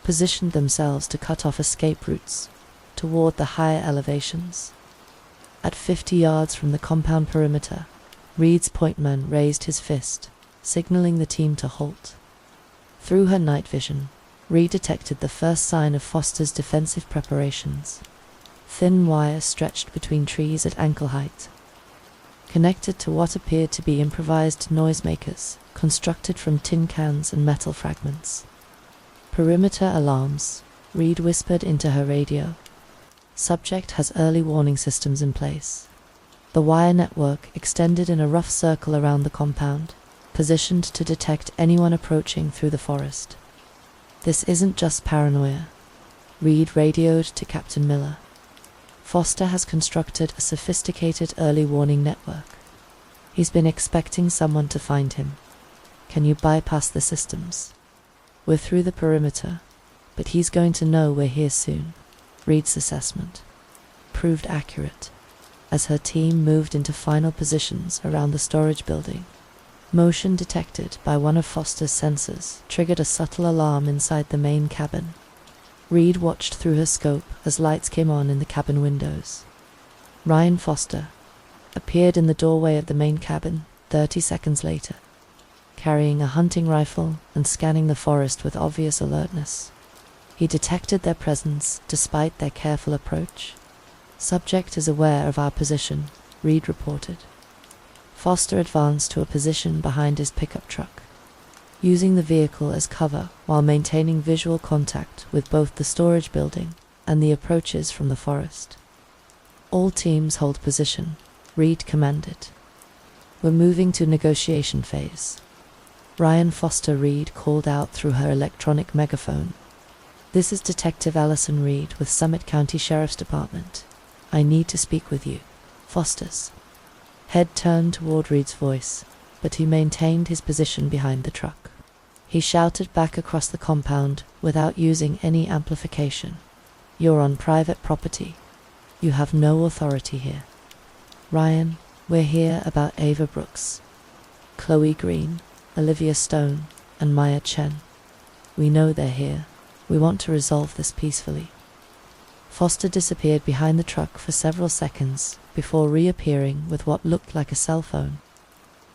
positioned themselves to cut off escape routes toward the higher elevations. At 50 yards from the compound perimeter, Reed's pointman raised his fist, signaling the team to halt. Through her night vision, Reed detected the first sign of Foster's defensive preparations. Thin wire stretched between trees at ankle height, connected to what appeared to be improvised noisemakers constructed from tin cans and metal fragments. Perimeter alarms, Reed whispered into her radio. Subject has early warning systems in place. The wire network extended in a rough circle around the compound, positioned to detect anyone approaching through the forest. This isn't just paranoia, Reed radioed to Captain Miller. Foster has constructed a sophisticated early warning network. He's been expecting someone to find him. Can you bypass the systems? We're through the perimeter, but he's going to know we're here soon. Reed's assessment proved accurate. As her team moved into final positions around the storage building, motion detected by one of Foster's sensors triggered a subtle alarm inside the main cabin. Reed watched through her scope as lights came on in the cabin windows. Ryan Foster appeared in the doorway of the main cabin 30 seconds later, carrying a hunting rifle and scanning the forest with obvious alertness. He detected their presence despite their careful approach. Subject is aware of our position, Reed reported. Foster advanced to a position behind his pickup truck, using the vehicle as cover while maintaining visual contact with both the storage building and the approaches from the forest. All teams hold position, Reed commanded. We're moving to negotiation phase. Ryan Foster, Reed called out through her electronic megaphone. This is Detective Allison Reed with Summit County Sheriff's Department. I need to speak with you. Foster's head turned toward Reed's voice, but he maintained his position behind the truck. He shouted back across the compound without using any amplification. You're on private property. You have no authority here. Ryan, we're here about Ava Brooks, Chloe Green, Olivia Stone, and Maya Chen. We know they're here. We want to resolve this peacefully. Foster disappeared behind the truck for several seconds before reappearing with what looked like a cell phone.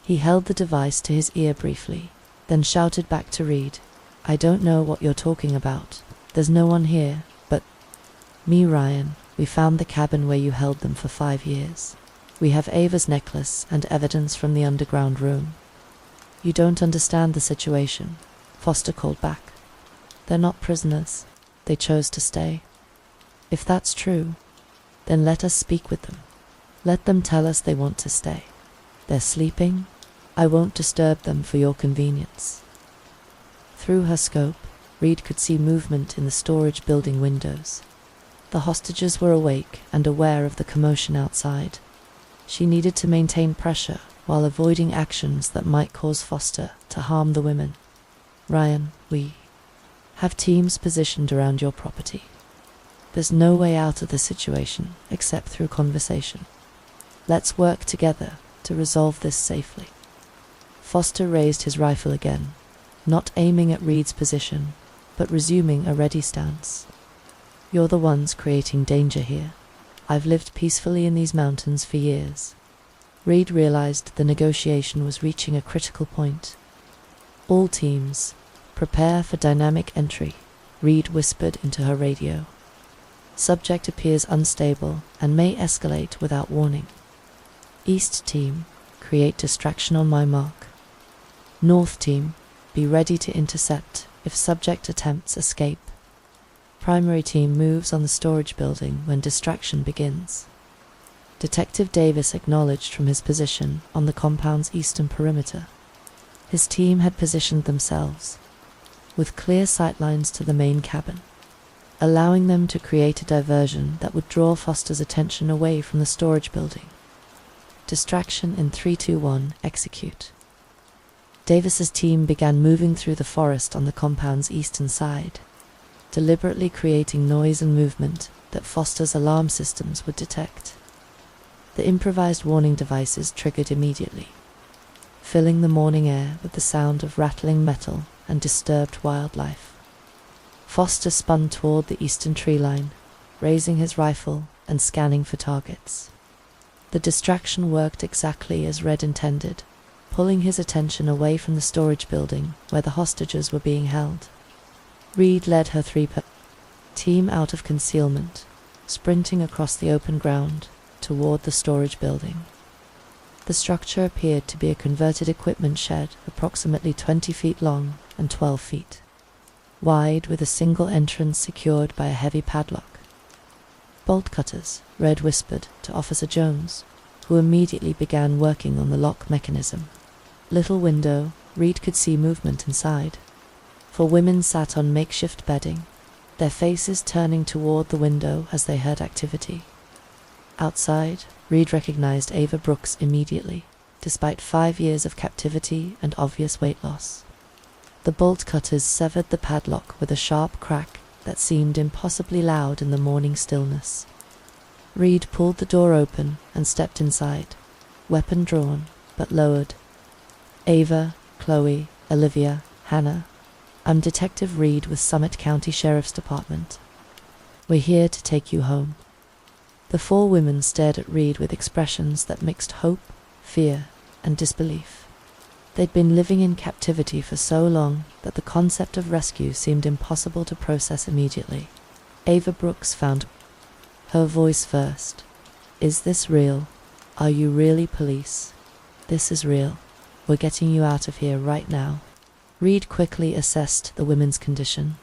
He held the device to his ear briefly, then shouted back to Reed, I don't know what you're talking about. There's no one here, but me, Ryan. We found the cabin where you held them for 5 years. We have Ava's necklace and evidence from the underground room. You don't understand the situation, Foster called back. They're not prisoners. They chose to stay. If that's true, then let us speak with them. Let them tell us they want to stay. They're sleeping. I won't disturb them for your convenience. Through her scope, Reed could see movement in the storage building windows. The hostages were awake and aware of the commotion outside. She needed to maintain pressure while avoiding actions that might cause Foster to harm the women. Ryan, we have teams positioned around your property. There's no way out of the situation except through conversation. Let's work together to resolve this safely. Foster raised his rifle again, not aiming at Reed's position, but resuming a ready stance. You're the ones creating danger here. I've lived peacefully in these mountains for years. Reed realized the negotiation was reaching a critical point. All teams, prepare for dynamic entry, Reed whispered into her radio. Subject appears unstable and may escalate without warning. East team, create distraction on my mark. North team, be ready to intercept if subject attempts escape. Primary team moves on the storage building when distraction begins. Detective Davis acknowledged from his position on the compound's eastern perimeter. His team had positioned themselves, with clear sightlines to the main cabin, allowing them to create a diversion that would draw Foster's attention away from the storage building. Distraction in 3, 2, 1, execute. Davis's team began moving through the forest on the compound's eastern side, deliberately creating noise and movement that Foster's alarm systems would detect. The improvised warning devices triggered immediately, filling the morning air with the sound of rattling metal and disturbed wildlife. Foster spun toward the eastern tree line, raising his rifle and scanning for targets. The distraction worked exactly as Red intended, pulling his attention away from the storage building where the hostages were being held. Reed led her team out of concealment, sprinting across the open ground toward the storage building. The structure appeared to be a converted equipment shed approximately 20 feet long and 12 feet wide, with a single entrance secured by a heavy padlock. Bolt cutters, Red whispered to Officer Jones, who immediately began working on the lock mechanism. Little window, Reed could see movement inside. 4 women sat on makeshift bedding, their faces turning toward the window as they heard activity. Outside, Reed recognized Ava Brooks immediately, despite 5 years of captivity and obvious weight loss. The bolt cutters severed the padlock with a sharp crack that seemed impossibly loud in the morning stillness. Reed pulled the door open and stepped inside, weapon drawn but lowered. Ava, Chloe, Olivia, Hannah. I'm Detective Reed with Summit County Sheriff's Department. We're here to take you home. The 4 women stared at Reed with expressions that mixed hope, fear, and disbelief. They'd been living in captivity for so long that the concept of rescue seemed impossible to process immediately. Ava Brooks found her voice first. Is this real? Are you really police? This is real. We're getting you out of here right now. Reed quickly assessed the women's condition.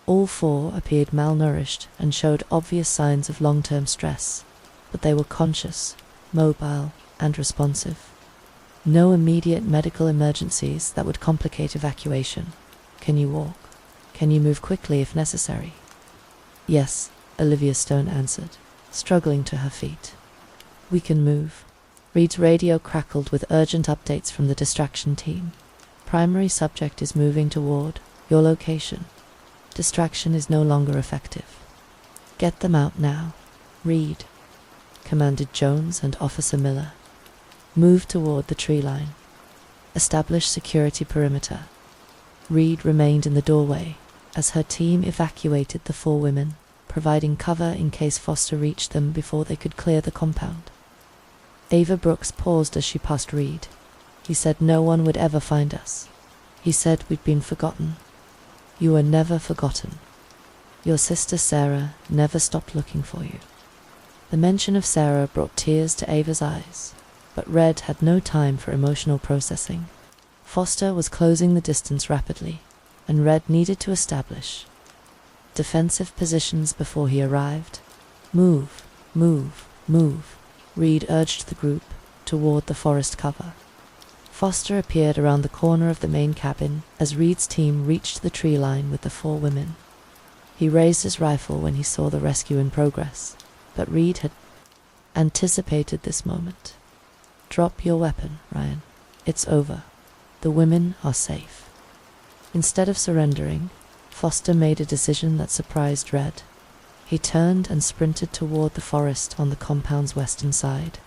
All 4 appeared malnourished and showed obvious signs of long-term stress, but they were conscious, mobile, and responsive. No immediate medical emergencies that would complicate evacuation. Can you walk? Can you move quickly if necessary? Yes, Olivia Stone answered, struggling to her feet. We can move. Reed's radio crackled with urgent updates from the distraction team. Primary subject is moving toward your location. Distraction is no longer effective. Get them out now. Reed, commanded Jones and Officer Miller. Move toward the tree line. Establish security perimeter. Reed remained in the doorway as her team evacuated the 4 women, providing cover in case Foster reached them before they could clear the compound. Ava Brooks paused as she passed Reed. He said no one would ever find us. He said we'd been forgotten. You were never forgotten. Your sister Sarah never stopped looking for you. The mention of Sarah brought tears to Ava's eyes, but Red had no time for emotional processing. Foster was closing the distance rapidly, and Red needed to establish defensive positions before he arrived. Move, move, move, Reed urged the group toward the forest cover. Foster appeared around the corner of the main cabin as Reed's team reached the tree line with the 4 women. He raised his rifle when he saw the rescue in progress, but Reed had anticipated this moment. Drop your weapon, Ryan. It's over. The women are safe. Instead of surrendering, Foster made a decision that surprised Red. He turned and sprinted toward the forest on the compound's western side,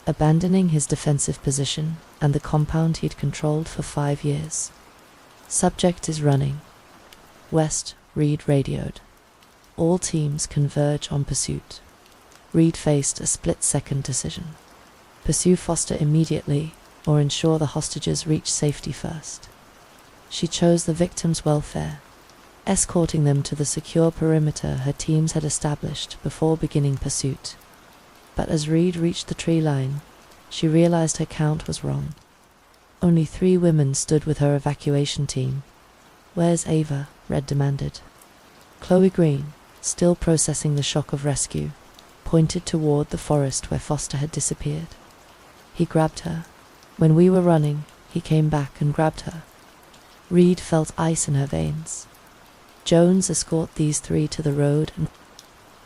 abandoning his defensive position and the compound he'd controlled for 5 years. Subject is running. West, Reed radioed. All teams converge on pursuit. Reed faced a split-second decision. Pursue Foster immediately or ensure the hostages reach safety first. She chose the victims' welfare, escorting them to the secure perimeter her teams had established before beginning pursuit. But as Reed reached the tree line, she realized her count was wrong. Only 3 women stood with her evacuation team. Where's Ava? Red demanded. Chloe Green, still processing the shock of rescue, pointed toward the forest where Foster had disappeared. He grabbed her. When we were running, he came back and grabbed her. Reed felt ice in her veins. Jones, escort these 3 to the road and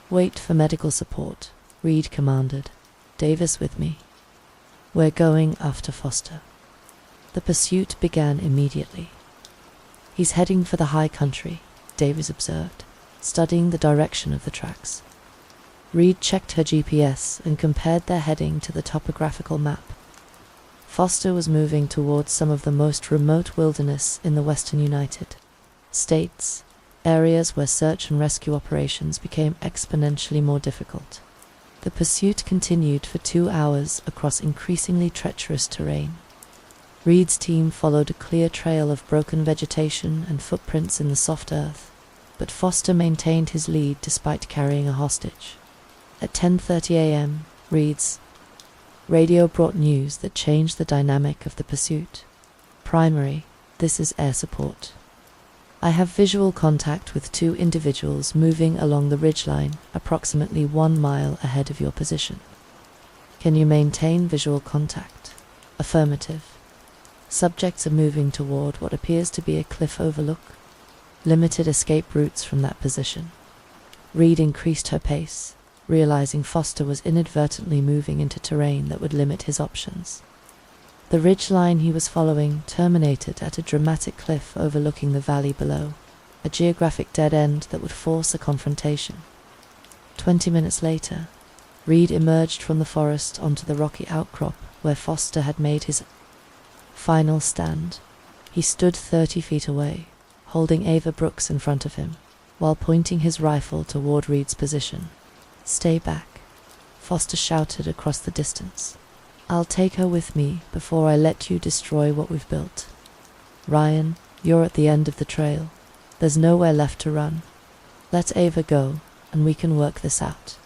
wait for medical support, Reed commanded. Davis with me. We're going after Foster. The pursuit began immediately. He's heading for the high country, Davis observed, studying the direction of the tracks. Reed checked her GPS and compared their heading to the topographical map. Foster was moving towards some of the most remote wilderness in the western United States, areas where search and rescue operations became exponentially more difficult. The pursuit continued for 2 hours across increasingly treacherous terrain. Reed's team followed a clear trail of broken vegetation and footprints in the soft earth, but Foster maintained his lead despite carrying a hostage. At 10:30 a.m., Reed's radio brought news that changed the dynamic of the pursuit. Primary, this is air support. I have visual contact with 2 individuals moving along the ridgeline approximately 1 mile ahead of your position. Can you maintain visual contact? Affirmative. Subjects are moving toward what appears to be a cliff overlook. Limited escape routes from that position. Reed increased her pace, realizing Foster was inadvertently moving into terrain that would limit his options. The ridgeline he was following terminated at a dramatic cliff overlooking the valley below, a geographic dead end that would force a confrontation. 20 minutes later, Reed emerged from the forest onto the rocky outcrop where Foster had made his final stand. He stood 30 feet away, holding Ava Brooks in front of him, while pointing his rifle toward Reed's position. Stay back, Foster shouted across the distance. I'll take her with me before I let you destroy what we've built. Ryan, you're at the end of the trail. There's nowhere left to run. Let Ava go, and we can work this out.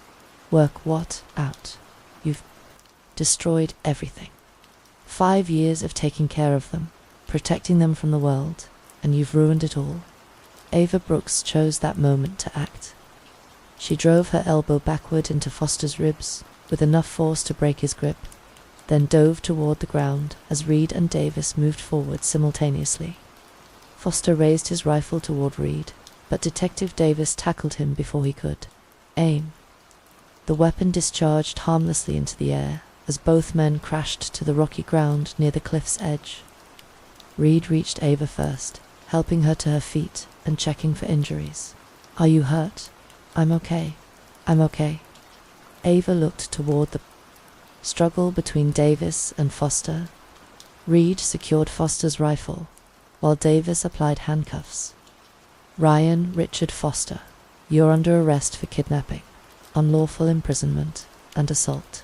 Work what out? You've destroyed everything. 5 years of taking care of them, protecting them from the world, and you've ruined it all. Ava Brooks chose that moment to act. She drove her elbow backward into Foster's ribs with enough force to break his grip, then dove toward the ground as Reed and Davis moved forward simultaneously. Foster raised his rifle toward Reed, but Detective Davis tackled him before he could aim. The weapon discharged harmlessly into the air as both men crashed to the rocky ground near the cliff's edge. Reed reached Ava first, helping her to her feet and checking for injuries. "Are you hurt?" "I'm okay. I'm okay." Ava looked toward the struggle between Davis and Foster. Reed secured Foster's rifle, while Davis applied handcuffs. "Ryan Richard Foster, you're under arrest for kidnapping, unlawful imprisonment, and assault."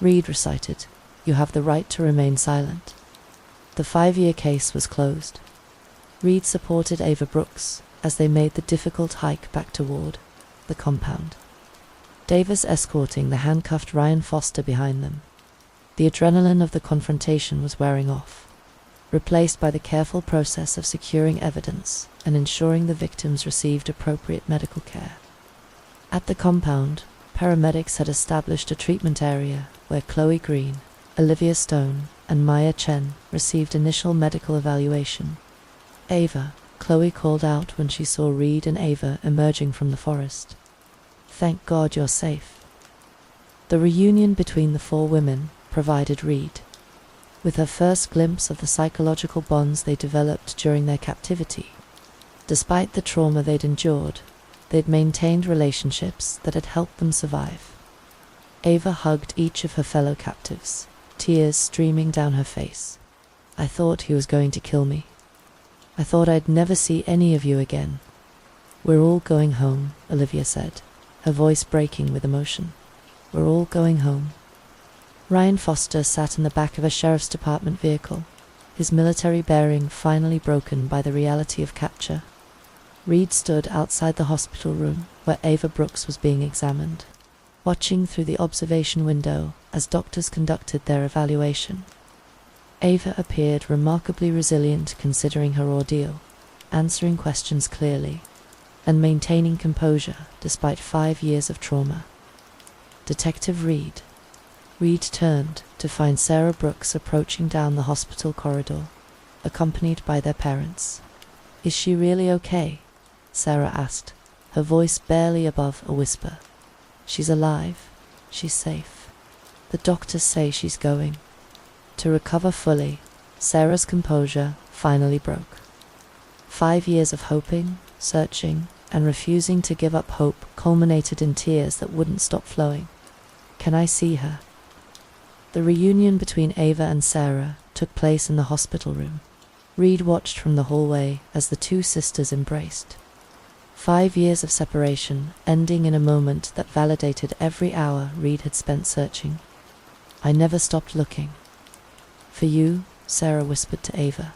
Reed recited, "You have the right to remain silent." The 5-year case was closed. Reed supported Ava Brooks as they made the difficult hike back toward the compound, Davis escorting the handcuffed Ryan Foster behind them. The adrenaline of the confrontation was wearing off, replaced by the careful process of securing evidence and ensuring the victims received appropriate medical care. At the compound, paramedics had established a treatment area where Chloe Green, Olivia Stone, and Maya Chen received initial medical evaluation. "Ava," Chloe called out when she saw Reed and Ava emerging from the forest. "Thank God you're safe." The reunion between the 4 women provided Reed with her first glimpse of the psychological bonds they developed during their captivity. Despite the trauma they'd endured, they'd maintained relationships that had helped them survive. Ava hugged each of her fellow captives, tears streaming down her face. "I thought he was going to kill me. I thought I'd never see any of you again." "We're all going home," Olivia said, her voice breaking with emotion. "We're all going home." Ryan Foster sat in the back of a sheriff's department vehicle, his military bearing finally broken by the reality of capture. Reed stood outside the hospital room where Ava Brooks was being examined, watching through the observation window as doctors conducted their evaluation. Ava appeared remarkably resilient considering her ordeal, answering questions clearly and maintaining composure despite 5 years of trauma. Detective Reed. Reed turned to find Sarah Brooks approaching down the hospital corridor, accompanied by their parents. "Is she really okay?" Sarah asked, her voice barely above a whisper. "She's alive. She's safe. The doctors say she's going to recover fully." Sarah's composure finally broke. 5 years of hoping, searching, and refusing to give up hope culminated in tears that wouldn't stop flowing. "Can I see her?" The reunion between Ava and Sarah took place in the hospital room. Reed watched from the hallway as the 2 sisters embraced. 5 years of separation ending in a moment that validated every hour Reed had spent searching. "I never stopped looking for you," Sarah whispered to Ava.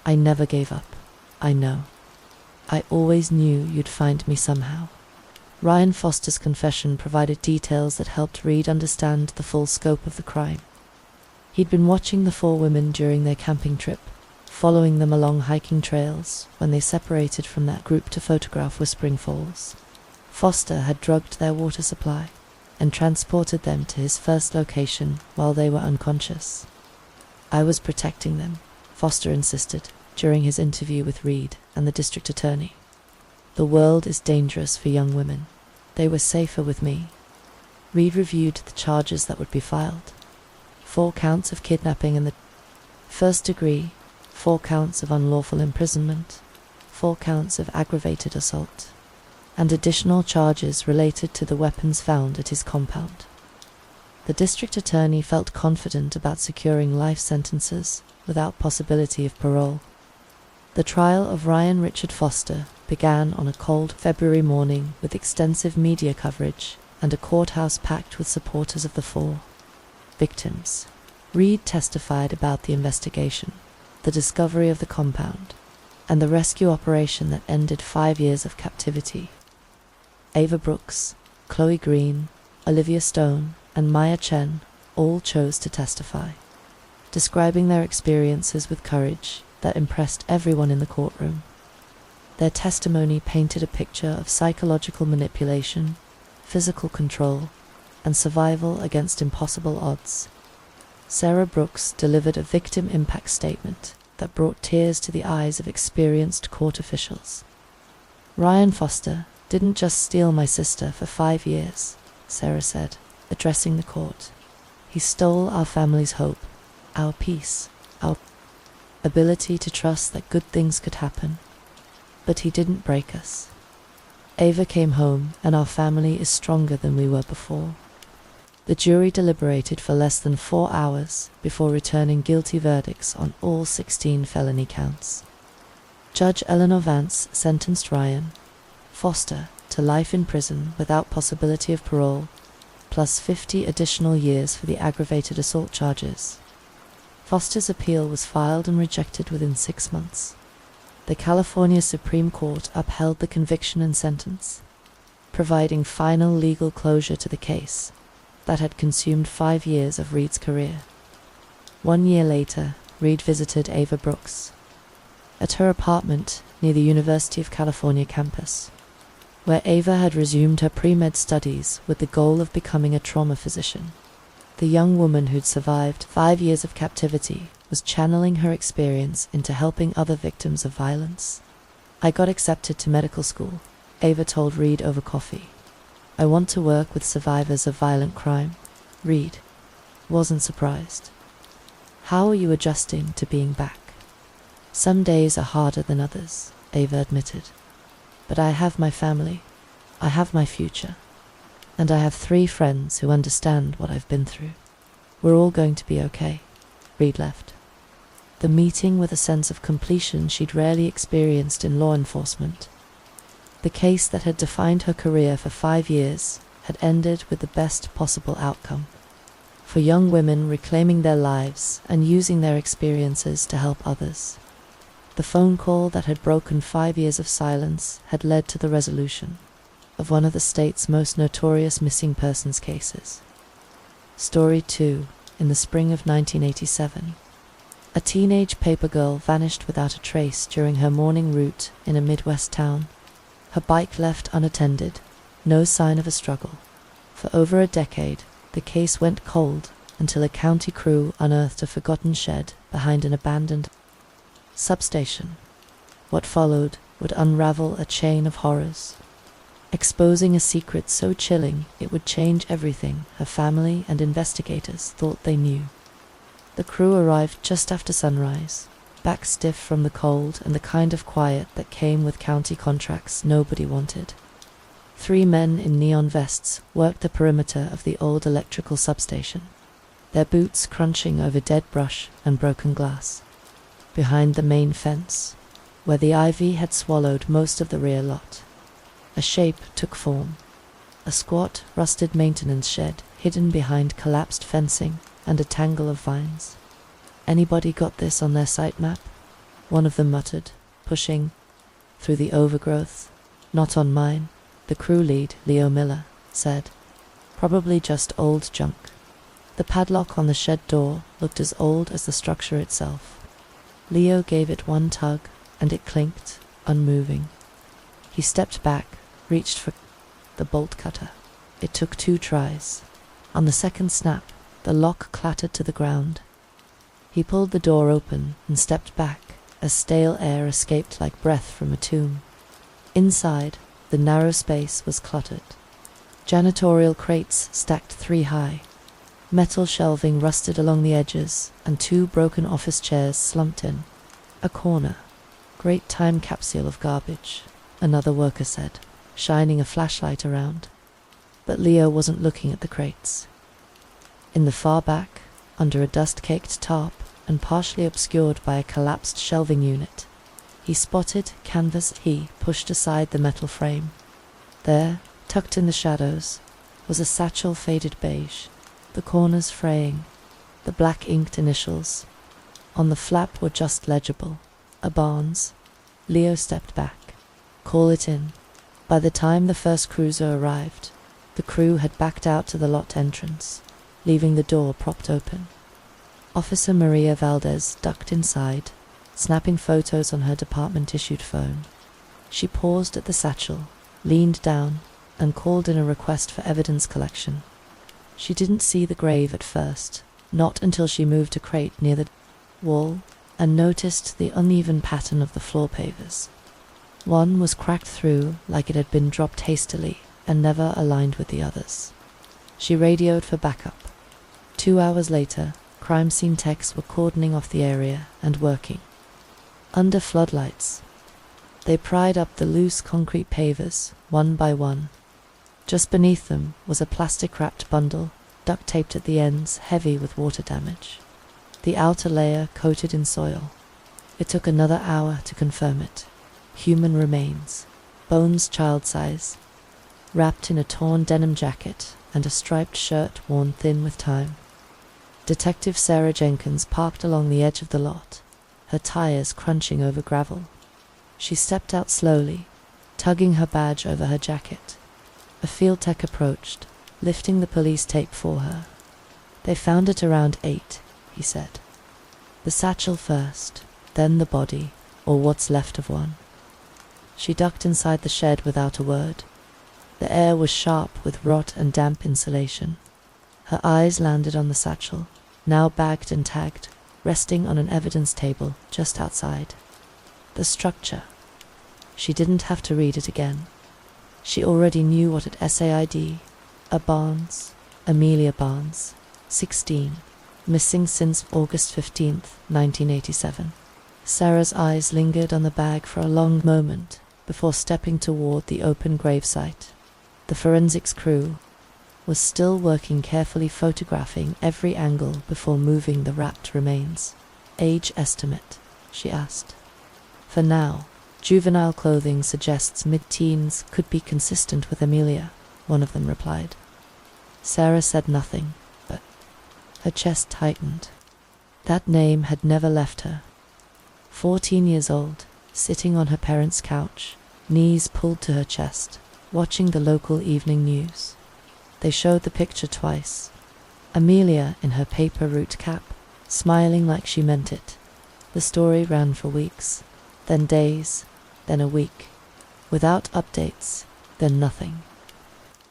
"I never gave up. I know. I always knew you'd find me somehow." Ryan Foster's confession provided details that helped Reed understand the full scope of the crime. He'd been watching the 4 women during their camping trip, following them along hiking trails when they separated from that group to photograph Whispering Falls. Foster had drugged their water supply and transported them to his first location while they were unconscious. "I was protecting them," Foster insisted during his interview with Reed and the district attorney. "The world is dangerous for young women. They were safer with me." Reed reviewed the charges that would be filed. 4 counts of kidnapping in the first degree, 4 counts of unlawful imprisonment, 4 counts of aggravated assault, and additional charges related to the weapons found at his compound. The district attorney felt confident about securing life sentences without possibility of parole. The trial of Ryan Richard Foster began on a cold February morning with extensive media coverage and a courthouse packed with supporters of the 4 victims. Reed testified about the investigation, the discovery of the compound, and the rescue operation that ended 5 years of captivity. Ava Brooks, Chloe Green, Olivia Stone, and Maya Chen all chose to testify, describing their experiences with courage that impressed everyone in the courtroom. Their testimony painted a picture of psychological manipulation, physical control, and survival against impossible odds. Sarah Brooks delivered a victim impact statement, that brought tears to the eyes of experienced court officials. "Ryan Foster didn't just steal my sister for 5 years," Sarah said, addressing the court. "He stole our family's hope, our peace, our ability to trust that good things could happen. But he didn't break us. Ava came home, and our family is stronger than we were before." The jury deliberated for less than 4 hours before returning guilty verdicts on all 16 felony counts. Judge Eleanor Vance sentenced Ryan Foster to life in prison without possibility of parole, plus 50 additional years for the aggravated assault charges. Foster's appeal was filed and rejected within 6 months. The California Supreme Court upheld the conviction and sentence, providing final legal closure to the case that had consumed 5 years of Reed's career. 1 year later, Reed visited Ava Brooks at her apartment near the University of California campus, where Ava had resumed her pre-med studies with the goal of becoming a trauma physician. The young woman who'd survived 5 years of captivity was channeling her experience into helping other victims of violence. "I got accepted to medical school," Ava told Reed over coffee. "I want to work with survivors of violent crime." Reed wasn't surprised. "How are you adjusting to being back?" "Some days are harder than others," Ava admitted. "But I have my family, I have my future, and I have 3 friends who understand what I've been through. We're all going to be okay." Reed left the meeting with a sense of completion she'd rarely experienced in law enforcement. The case that had defined her career for 5 years had ended with the best possible outcome for young women reclaiming their lives and using their experiences to help others. The phone call that had broken 5 years of silence had led to the resolution of one of the state's most notorious missing persons cases. Story 2. In the spring of 1987, a teenage paper girl vanished without a trace during her morning route in a Midwest town. Her bike left unattended, no sign of a struggle. For over a decade, the case went cold until a county crew unearthed a forgotten shed behind an abandoned substation. What followed would unravel a chain of horrors, exposing a secret so chilling it would change everything her family and investigators thought they knew. The crew arrived just after sunrise, back stiff from the cold and the kind of quiet that came with county contracts nobody wanted. 3 men in neon vests worked the perimeter of the old electrical substation, their boots crunching over dead brush and broken glass. Behind the main fence, where the ivy had swallowed most of the rear lot, a shape took form. A squat, rusted maintenance shed hidden behind collapsed fencing and a tangle of vines. "Anybody got this on their site map?" one of them muttered, pushing through the overgrowth. "Not on mine," the crew lead, Leo Miller, said. "Probably just old junk." The padlock on the shed door looked as old as the structure itself. Leo gave it one tug, and it clinked, unmoving. He stepped back, reached for the bolt cutter. It took 2 tries. On the second snap, the lock clattered to the ground. He pulled the door open and stepped back as stale air escaped like breath from a tomb. Inside, the narrow space was cluttered. Janitorial crates stacked 3 high. Metal shelving rusted along the edges, and 2 broken office chairs slumped in a corner. "Great time capsule of garbage," another worker said, shining a flashlight around. But Leo wasn't looking at the crates. In the far back, under a dust-caked tarp and partially obscured by a collapsed shelving unit, he spotted canvas. He pushed aside the metal frame. There, tucked in the shadows, was a satchel faded beige, the corners fraying, the black-inked initials. On the flap were just legible, a Barnes. Leo stepped back. "Call it in." By the time the first cruiser arrived, the crew had backed out to the lot entrance, leaving the door propped open. Officer Maria Valdez ducked inside, snapping photos on her department-issued phone. She paused at the satchel, leaned down, and called in a request for evidence collection. She didn't see the grave at first, not until she moved a crate near the wall. and noticed the uneven pattern of the floor pavers. One was cracked through like it had been dropped hastily and never aligned with the others. She radioed for backup. 2 hours later, crime scene techs were cordoning off the area and working. Under floodlights, they pried up the loose concrete pavers, one by one. Just beneath them was a plastic-wrapped bundle, duct-taped at the ends, heavy with water damage. The outer layer coated in soil. It took another hour to confirm it. Human remains, bones child-size, wrapped in a torn denim jacket and a striped shirt worn thin with time. Detective Sarah Jenkins parked along the edge of the lot, her tires crunching over gravel. She stepped out slowly, tugging her badge over her jacket. A field tech approached, lifting the police tape for her. "They found it around 8, he said. "The satchel first, then the body, or what's left of one." She ducked inside the shed without a word. The air was sharp with rot and damp insulation. Her eyes landed on the satchel, now bagged and tagged, resting on an evidence table just outside. The structure. She didn't have to read it again. She already knew what it SAID. A Barnes, Amelia Barnes, 16, missing since August 15th, 1987. Sarah's eyes lingered on the bag for a long moment before stepping toward the open gravesite. The forensics crew was still working, carefully photographing every angle before moving the wrapped remains. "Age estimate?" she asked. "For now, juvenile clothing suggests mid-teens, could be consistent with Amelia," one of them replied. Sarah said nothing, but her chest tightened. That name had never left her. 14 years old, sitting on her parents' couch, knees pulled to her chest, watching the local evening news. They showed the picture twice. Amelia in her paper route cap, smiling like she meant it. The story ran for weeks, then days, then a week. Without updates, then nothing.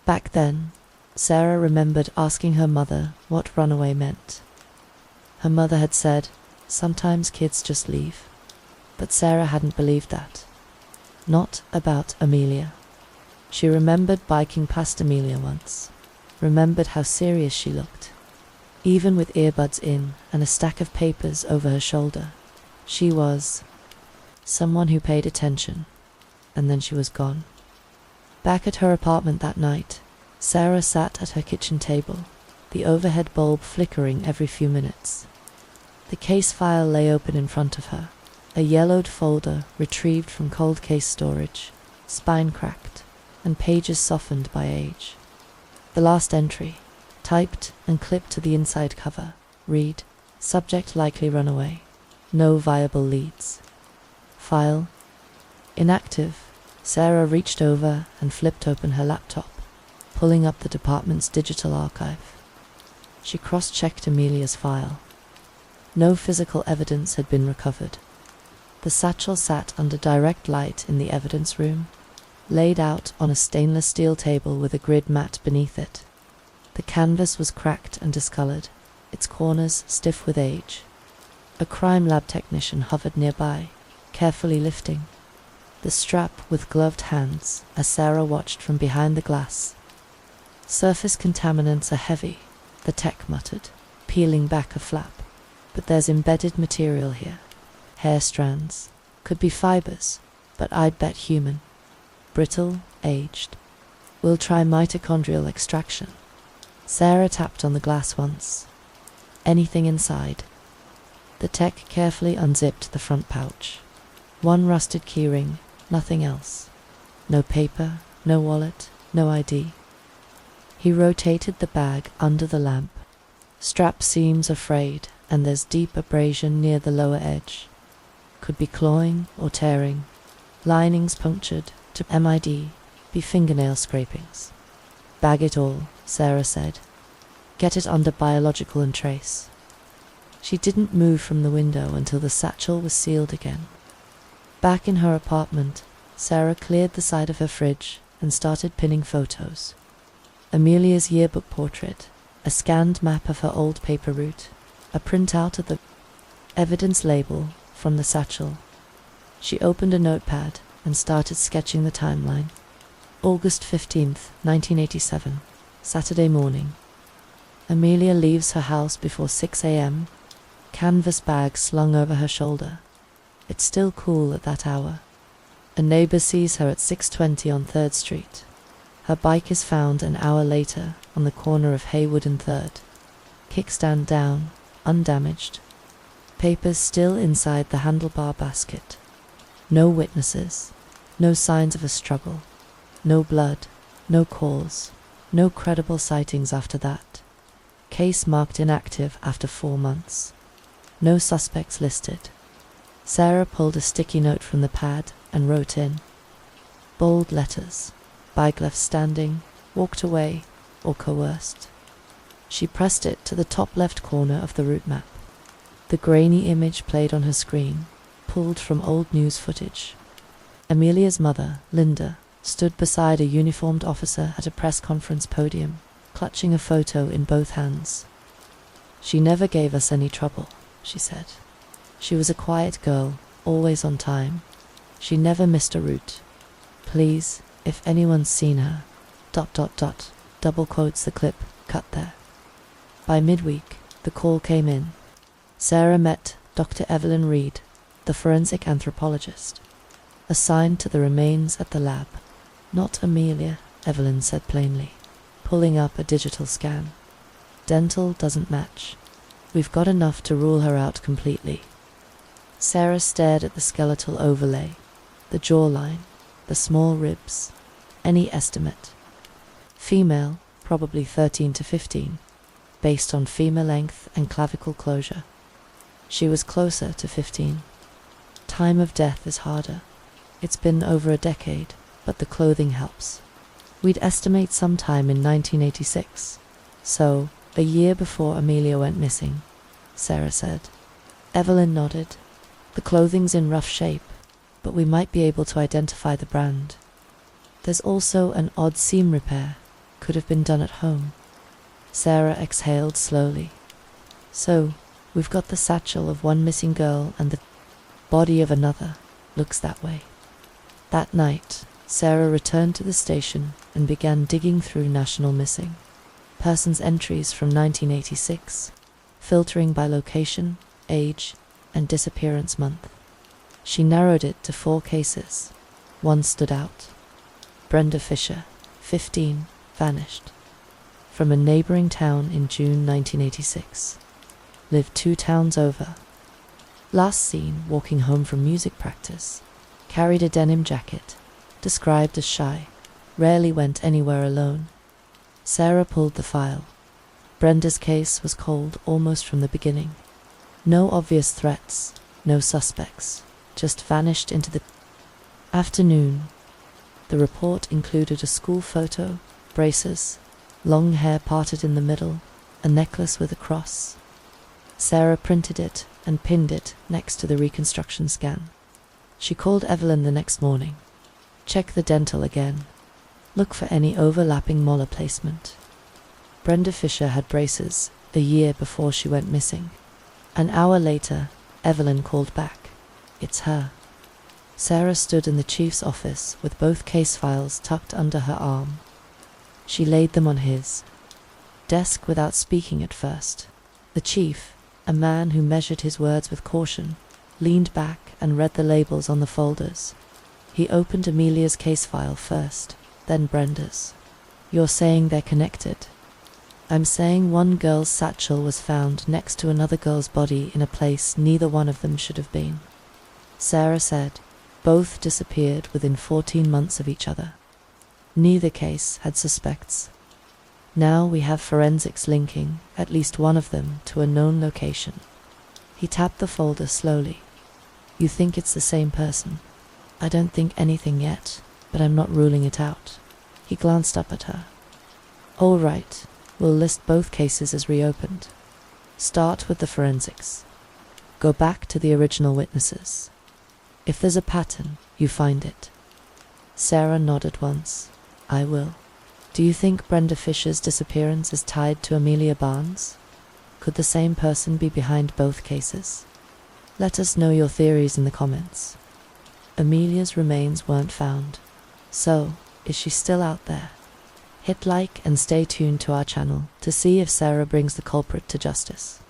Back then, Sarah remembered asking her mother what runaway meant. Her mother had said, "Sometimes kids just leave." But Sarah hadn't believed that. Not about Amelia. She remembered biking past Amelia once, remembered how serious she looked. Even with earbuds in and a stack of papers over her shoulder, she was someone who paid attention, and then she was gone. Back at her apartment that night, Sarah sat at her kitchen table, the overhead bulb flickering every few minutes. The case file lay open in front of her, a yellowed folder retrieved from cold case storage, spine cracked, and pages softened by age. The last entry, typed and clipped to the inside cover, read, "Subject likely runaway. No viable leads. File inactive." Sarah reached over and flipped open her laptop, pulling up the department's digital archive. She cross-checked Amelia's file. No physical evidence had been recovered. The satchel sat under direct light in the evidence room, laid out on a stainless steel table with a grid mat beneath it. The canvas was cracked and discolored, its corners stiff with age. A crime lab technician hovered nearby, carefully lifting the strap with gloved hands as Sarah watched from behind the glass. "Surface contaminants are heavy," the tech muttered, peeling back a flap. "But there's embedded material here. Hair strands. Could be fibers, but I'd bet human. Brittle, aged. We'll try mitochondrial extraction." Sarah tapped on the glass once. "Anything inside?" The tech carefully unzipped the front pouch. One rusted keyring, nothing else. No paper, no wallet, no ID. He rotated the bag under the lamp. Strap seams are frayed, and there's deep abrasion near the lower edge. Could be clawing or tearing. Linings punctured. To MID, be fingernail scrapings. "Bag it all," Sarah said. "Get it under biological and trace." She didn't move from the window until the satchel was sealed again. Back in her apartment, Sarah cleared the side of her fridge and started pinning photos. Amelia's yearbook portrait, a scanned map of her old paper route, a printout of the Evidence label from the satchel. She opened a notepad and started sketching the timeline. August 15th, 1987, Saturday morning. Amelia leaves her house before 6 a.m., canvas bag slung over her shoulder. It's still cool at that hour. A neighbor sees her at 6:20 on 3rd Street. Her bike is found an hour later on the corner of Haywood and 3rd. Kickstand down, undamaged. Papers still inside the handlebar basket. No witnesses, no signs of a struggle, no blood, no calls, no credible sightings after that. Case marked inactive after 4 months. No suspects listed. Sarah pulled a sticky note from the pad and wrote in bold letters, bike left standing, walked away, or coerced. She pressed it to the top left corner of the route map. The grainy image played on her screen, pulled from old news footage. Amelia's mother, Linda, stood beside a uniformed officer at a press conference podium, clutching a photo in both hands. "She never gave us any trouble," she said. "She was a quiet girl, always on time. She never missed a route. Please, if anyone's seen her, ... double quotes the clip, cut there." By midweek, the call came in. Sarah met Dr. Evelyn Reed, the forensic anthropologist, assigned to the remains at the lab. "Not Amelia," Evelyn said plainly, pulling up a digital scan. "Dental doesn't match. We've got enough to rule her out completely." Sarah stared at the skeletal overlay, the jawline, the small ribs. Any estimate? Female, probably 13 to 15, based on femur length and clavicle closure. She was closer to 15. Time of death is harder. It's been over a decade, but the clothing helps. We'd estimate sometime in 1986, so a year before Amelia went missing, Sarah said. Evelyn nodded. "The clothing's in rough shape, but we might be able to identify the brand. There's also an odd seam repair. Could have been done at home." Sarah exhaled slowly. "So, we've got the satchel of one missing girl and the body of another. Looks that way." That night, Sarah returned to the station and began digging through National Missing Persons entries from 1986, filtering by location, age, and disappearance month. She narrowed it to 4 cases. One stood out. Brenda Fisher, 15, vanished. From a neighboring town in June 1986. Lived 2 towns over. Last seen walking home from music practice. Carried a denim jacket. Described as shy. Rarely went anywhere alone. Sarah pulled the file. Brenda's case was cold almost from the beginning. No obvious threats, no suspects, just vanished into the afternoon. The report included a school photo, braces, long hair parted in the middle, a necklace with a cross. Sarah printed it and pinned it next to the reconstruction scan. She called Evelyn the next morning. "Check the dental again. Look for any overlapping molar placement." Brenda Fisher had braces a year before she went missing. An hour later, Evelyn called back. "It's her." Sarah stood in the chief's office with both case files tucked under her arm. She laid them on his desk without speaking at first. The chief, a man who measured his words with caution, leaned back and read the labels on the folders. He opened Amelia's case file first, then Brenda's. "You're saying they're connected?" "I'm saying one girl's satchel was found next to another girl's body in a place neither one of them should have been," Sarah said. "Both disappeared within 14 months of each other. Neither case had suspects. Now we have forensics linking at least one of them to a known location." He tapped the folder slowly. "You think it's the same person?" "I don't think anything yet, but I'm not ruling it out." He glanced up at her. "All right, we'll list both cases as reopened. Start with the forensics. Go back to the original witnesses. If there's a pattern, you find it." Sarah nodded once. "I will." "Do you think Brenda Fisher's disappearance is tied to Amelia Barnes? Could the same person be behind both cases?" Let us know your theories in the comments. Amelia's remains weren't found. So, is she still out there? Hit like and stay tuned to our channel to see if Sarah brings the culprit to justice.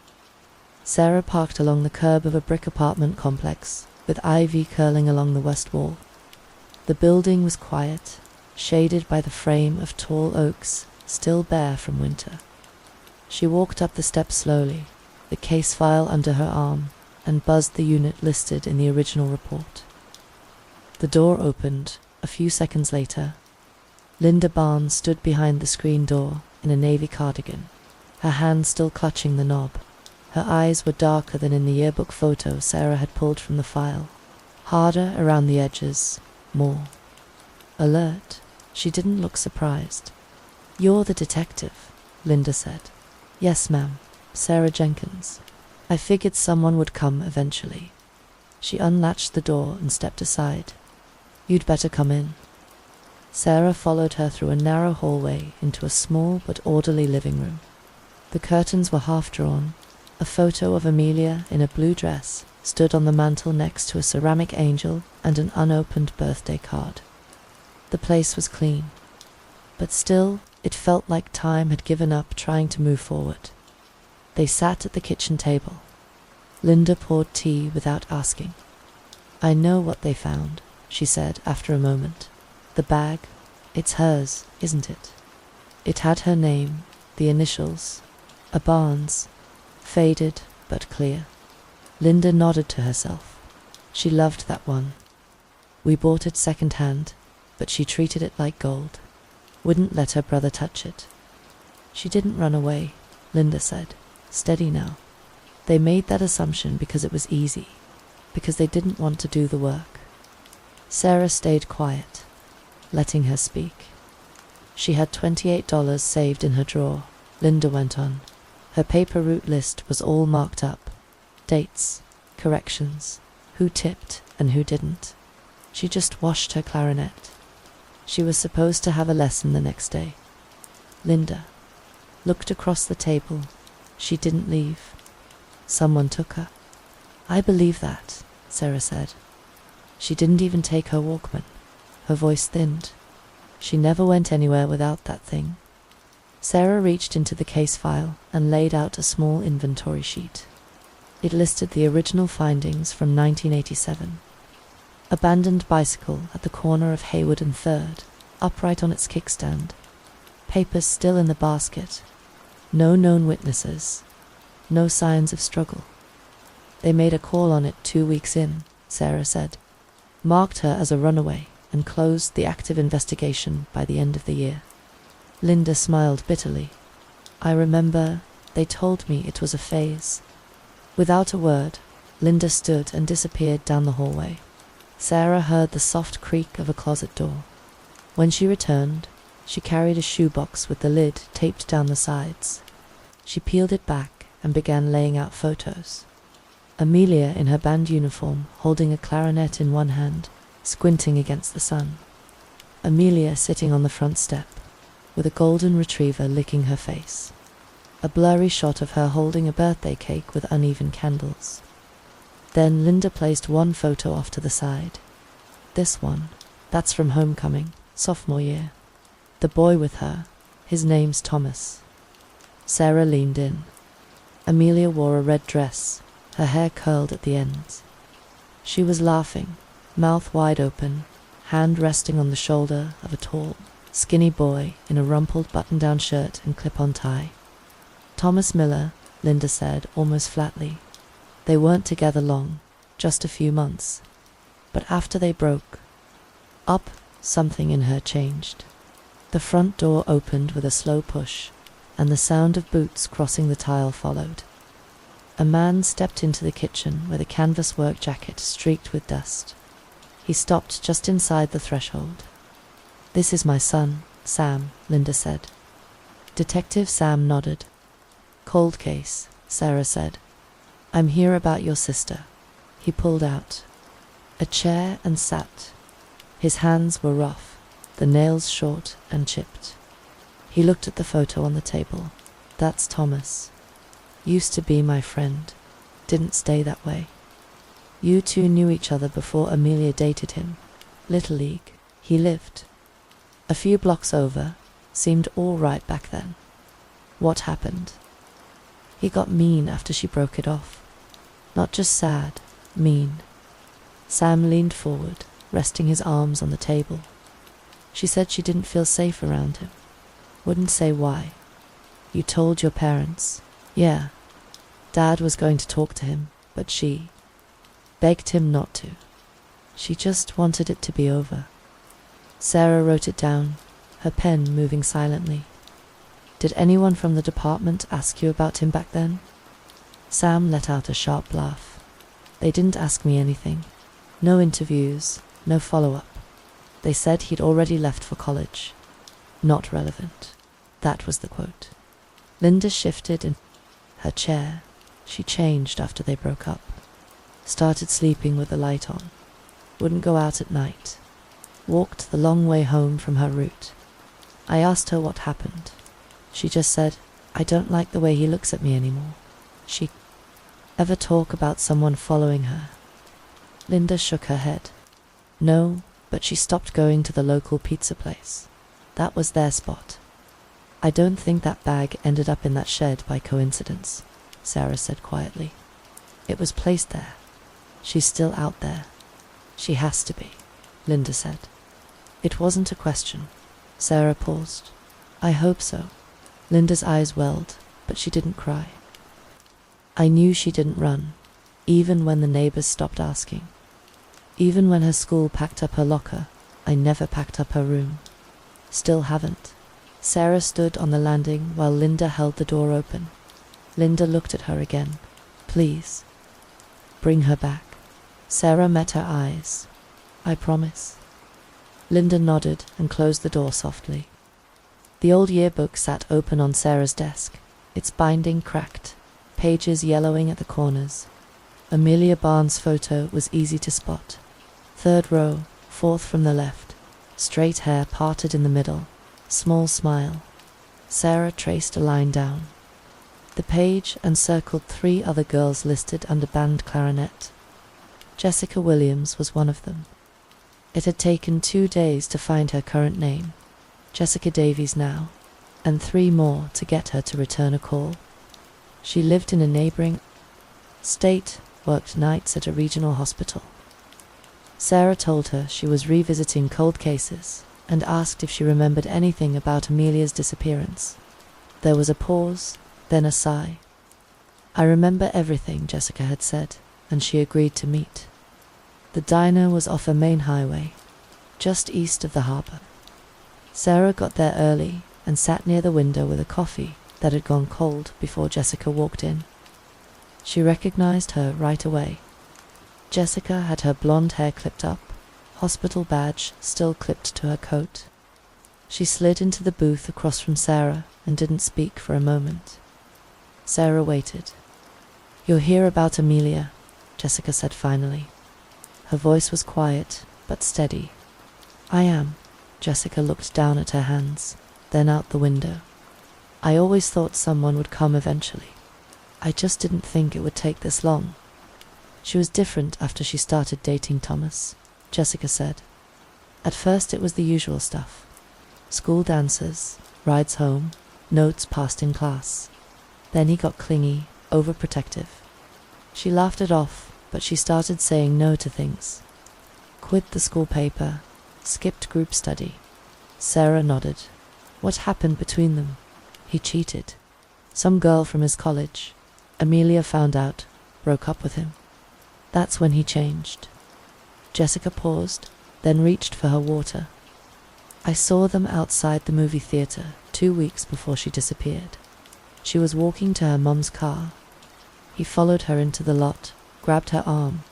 Sarah parked along the curb of a brick apartment complex, with ivy curling along the west wall. The building was quiet, shaded by the frame of tall oaks, still bare from winter. She walked up the steps slowly, the case file under her arm, and buzzed the unit listed in the original report. The door opened a few seconds later. Linda Barnes stood behind the screen door in a navy cardigan, her hand still clutching the knob. Her eyes were darker than in the yearbook photo Sarah had pulled from the file, harder around the edges, more alert. She didn't look surprised. "You're the detective," Linda said. "Yes, ma'am. Sarah Jenkins. I figured someone would come eventually." She unlatched the door and stepped aside. "You'd better come in." Sarah followed her through a narrow hallway into a small but orderly living room. The curtains were half drawn. A photo of Amelia in a blue dress stood on the mantel next to a ceramic angel and an unopened birthday card. The place was clean, but still it felt like time had given up trying to move forward. They sat at the kitchen table. Linda poured tea without asking. "I know what they found," she said after a moment. "The bag, it's hers, isn't it? It had her name, the initials, a Barnes, faded but clear." Linda nodded to herself. She loved that one. "We bought it second-hand, but she treated it like gold. Wouldn't let her brother touch it." "She didn't run away," Linda said. "Steady now. They made that assumption because it was easy, because they didn't want to do the work." Sarah stayed quiet, letting her speak. "She had $28 saved in her drawer," Linda went on. Her paper route list was all marked up. Dates, corrections, who tipped and who didn't. She just washed her clarinet. She was supposed to have a lesson the next day. Linda looked across the table. She didn't leave. Someone took her. "I believe that," Sarah said. "She didn't even take her Walkman." Her voice thinned. "She never went anywhere without that thing." Sarah reached into the case file and laid out a small inventory sheet. It listed the original findings from 1987. Abandoned bicycle at the corner of Hayward and 3rd, upright on its kickstand. Papers still in the basket. No known witnesses. No signs of struggle. "They made a call on it 2 weeks in," Sarah said. "Marked her as a runaway and closed the active investigation by the end of the year." Linda smiled bitterly. "I remember they told me it was a phase." Without a word, Linda stood and disappeared down the hallway. Sarah heard the soft creak of a closet door. When she returned, she carried a shoebox with the lid taped down the sides. She peeled it back and began laying out photos. Amelia in her band uniform, holding a clarinet in one hand, squinting against the sun. Amelia sitting on the front step, with a golden retriever licking her face. A blurry shot of her holding a birthday cake with uneven candles. Then Linda placed one photo off to the side. "This one, that's from homecoming, sophomore year. The boy with her, his name's Thomas." Sarah leaned in. Amelia wore a red dress, her hair curled at the ends. She was laughing, mouth wide open, hand resting on the shoulder of a tall, skinny boy in a rumpled button-down shirt and clip-on tie. "Thomas Miller," Linda said, almost flatly. "They weren't together long, just a few months. But after they broke up, something in her changed." The front door opened with a slow push, and the sound of boots crossing the tile followed. A man stepped into the kitchen with a canvas work jacket streaked with dust. He stopped just inside the threshold. "This is my son, Sam," Linda said. Detective Sam nodded. "Cold case," Sarah said. "I'm here about your sister." He pulled out a chair and sat. His hands were rough, the nails short and chipped. He looked at the photo on the table. "That's Thomas. Used to be my friend. Didn't stay that way." You two knew each other before Amelia dated him. Little League. He lived a few blocks over. Seemed all right back then. What happened? He got mean after she broke it off. Not just sad, mean. Sam leaned forward, resting his arms on the table. She said she didn't feel safe around him. Wouldn't say why. You told your parents? Yeah. Dad was going to talk to him, but she begged him not to. She just wanted it to be over. Sarah wrote it down, her pen moving silently. Did anyone from the department ask you about him back then? Sam let out a sharp laugh. They didn't ask me anything. No interviews, no follow-up. They said he'd already left for college. Not relevant. That was the quote. Linda shifted in her chair. She changed after they broke up. Started sleeping with the light on. Wouldn't go out at night. Walked the long way home from her route. I asked her what happened. She just said, I don't like the way he looks at me anymore. She ever talk about someone following her? Linda shook her head. No, but she stopped going to the local pizza place. That was their spot. I don't think that bag ended up in that shed by coincidence, Sarah said quietly. It was placed there. She's still out there. She has to be, Linda said. It wasn't a question. Sarah paused. I hope so. Linda's eyes welled, but she didn't cry. I knew she didn't run, even when the neighbors stopped asking. Even when her school packed up her locker, I never packed up her room. Still haven't. Sarah stood on the landing while Linda held the door open. Linda looked at her again. Please. Bring her back. Sarah met her eyes. I promise. Linda nodded and closed the door softly. The old yearbook sat open on Sarah's desk, its binding cracked, pages yellowing at the corners. Amelia Barnes' photo was easy to spot. 3rd row, 4th from the left, straight hair parted in the middle, small smile. Sarah traced a line down. The page encircled 3 other girls listed under band clarinet. Jessica Williams was one of them. It had taken 2 days to find her current name, Jessica Davies now, and 3 more to get her to return a call. She lived in a neighboring state, worked nights at a regional hospital. Sarah told her she was revisiting cold cases and asked if she remembered anything about Amelia's disappearance. There was a pause, then a sigh. I remember everything, Jessica had said, and she agreed to meet. The diner was off a main highway, just east of the harbor. Sarah got there early and sat near the window with a coffee that had gone cold before Jessica walked in. She recognized her right away. Jessica had her blonde hair clipped up, hospital badge still clipped to her coat. She slid into the booth across from Sarah and didn't speak for a moment. Sarah waited. You'll hear about Amelia, Jessica said finally. Her voice was quiet, but steady. I am. Jessica looked down at her hands, then out the window. I always thought someone would come eventually. I just didn't think it would take this long. She was different after she started dating Thomas, Jessica said. At first it was the usual stuff. School dances, rides home, notes passed in class. Then he got clingy, overprotective. She laughed it off, but she started saying no to things. Quit the school paper, skipped group study. Sarah nodded. What happened between them? He cheated. Some girl from his college. Amelia found out, broke up with him. That's when he changed. Jessica paused, then reached for her water. I saw them outside the movie theater 2 weeks before she disappeared. She was walking to her mum's car. He followed her into the lot, grabbed her arm.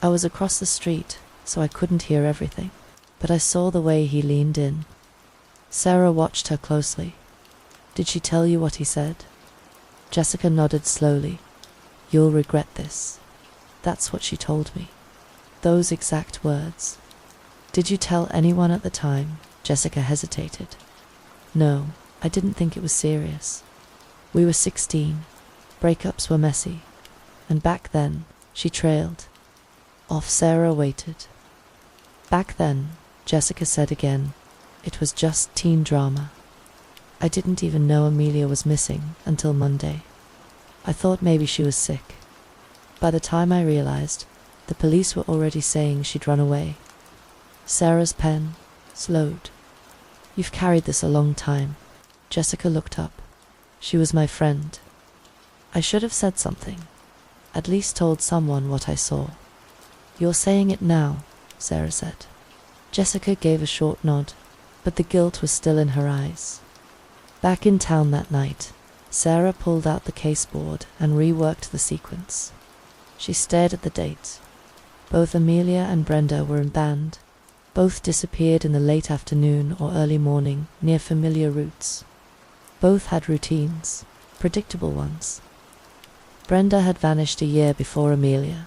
I was across the street, so I couldn't hear everything, but I saw the way he leaned in. Sarah watched her closely. Did she tell you what he said? Jessica nodded slowly. You'll regret this. That's what she told me. Those exact words. Did you tell anyone at the time? Jessica hesitated. No, I didn't think it was serious. We were 16. Breakups were messy. And back then, she trailed. Off Sarah waited. Back then, Jessica said again, it was just teen drama. I didn't even know Amelia was missing until Monday. I thought maybe she was sick. By the time I realized, the police were already saying she'd run away. Sarah's pen slowed. You've carried this a long time. Jessica looked up. She was my friend. I should have said something. At least told someone what I saw. You're saying it now, Sarah said. Jessica gave a short nod, but the guilt was still in her eyes. Back in town that night, Sarah pulled out the caseboard and reworked the sequence. She stared at the date. Both Amelia and Brenda were in band. Both disappeared in the late afternoon or early morning near familiar routes. Both had routines, predictable ones. Brenda had vanished a year before Amelia,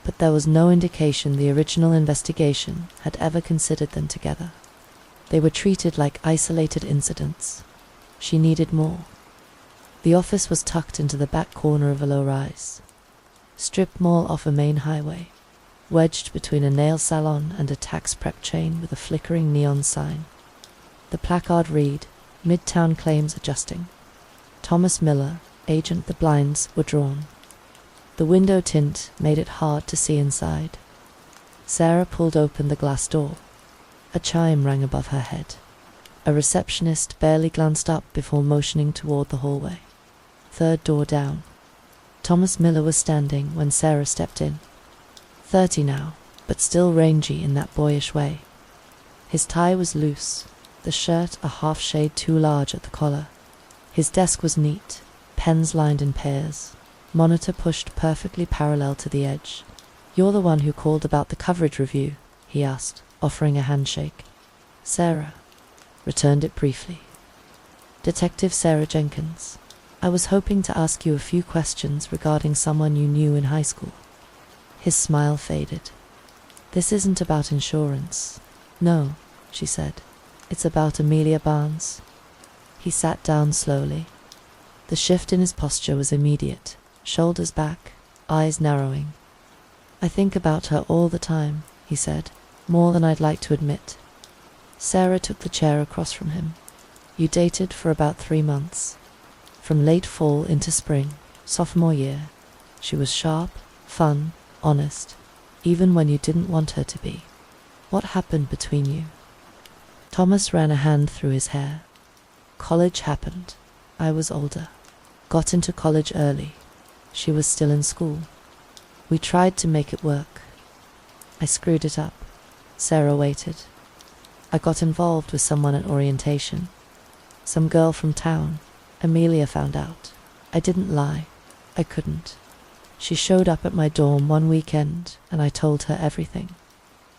but there was no indication the original investigation had ever considered them together. They were treated like isolated incidents. She needed more. The office was tucked into the back corner of a low-rise. Strip mall off a main highway, wedged between a nail salon and a tax prep chain with a flickering neon sign. The placard read, Midtown Claims Adjusting. Thomas Miller, agent. The blinds were drawn. The window tint made it hard to see inside. Sarah pulled open the glass door. A chime rang above her head. A receptionist barely glanced up before motioning toward the hallway. Third door down. Thomas Miller was standing when Sarah stepped in. 30 now, but still rangy in that boyish way. His tie was loose, the shirt a half shade too large at the collar. His desk was neat, pens lined in pairs, monitor pushed perfectly parallel to the edge. You're the one who called about the coverage review, he asked, offering a handshake. Sarah returned it briefly. Detective Sarah Jenkins. I was hoping to ask you a few questions regarding someone you knew in high school. His smile faded. This isn't about insurance. No, she said. It's about Amelia Barnes. He sat down slowly. The shift in his posture was immediate, shoulders back, eyes narrowing. I think about her all the time, he said, more than I'd like to admit. Sarah took the chair across from him. You dated for about 3 months. From late fall into spring, sophomore year. She was sharp, fun, honest, even when you didn't want her to be. What happened between you? Thomas ran a hand through his hair. College happened. I was older. Got into college early. She was still in school. We tried to make it work. I screwed it up. Sarah waited. I got involved with someone at orientation. Some girl from town. Amelia found out. I didn't lie. I couldn't. She showed up at my dorm one weekend, and I told her everything.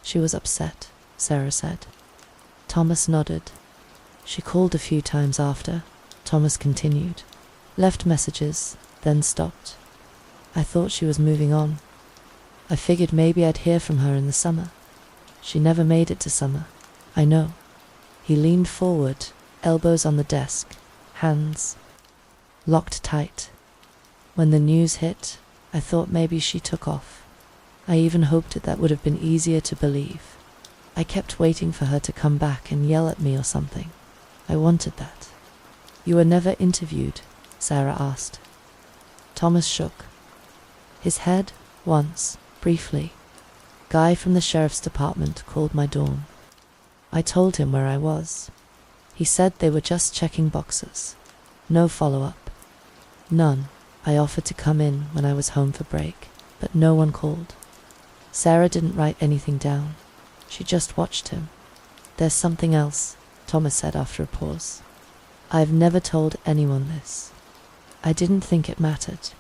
She was upset, Sarah said. Thomas nodded. She called a few times after. Thomas continued. Left messages, then stopped. I thought she was moving on. I figured maybe I'd hear from her in the summer. She never made it to summer. I know. He leaned forward, elbows on the desk, hands locked tight. When the news hit, I thought maybe she took off. I even hoped that would have been easier to believe. I kept waiting for her to come back and yell at me or something. I wanted that. You were never interviewed? Sarah asked. Thomas shook. His head, once, briefly. Guy from the sheriff's department called my dorm. I told him where I was. He said they were just checking boxes. No follow-up. None. I offered to come in when I was home for break, but no one called. Sarah didn't write anything down. She just watched him. There's something else, Thomas said after a pause. I've never told anyone this. I didn't think it mattered,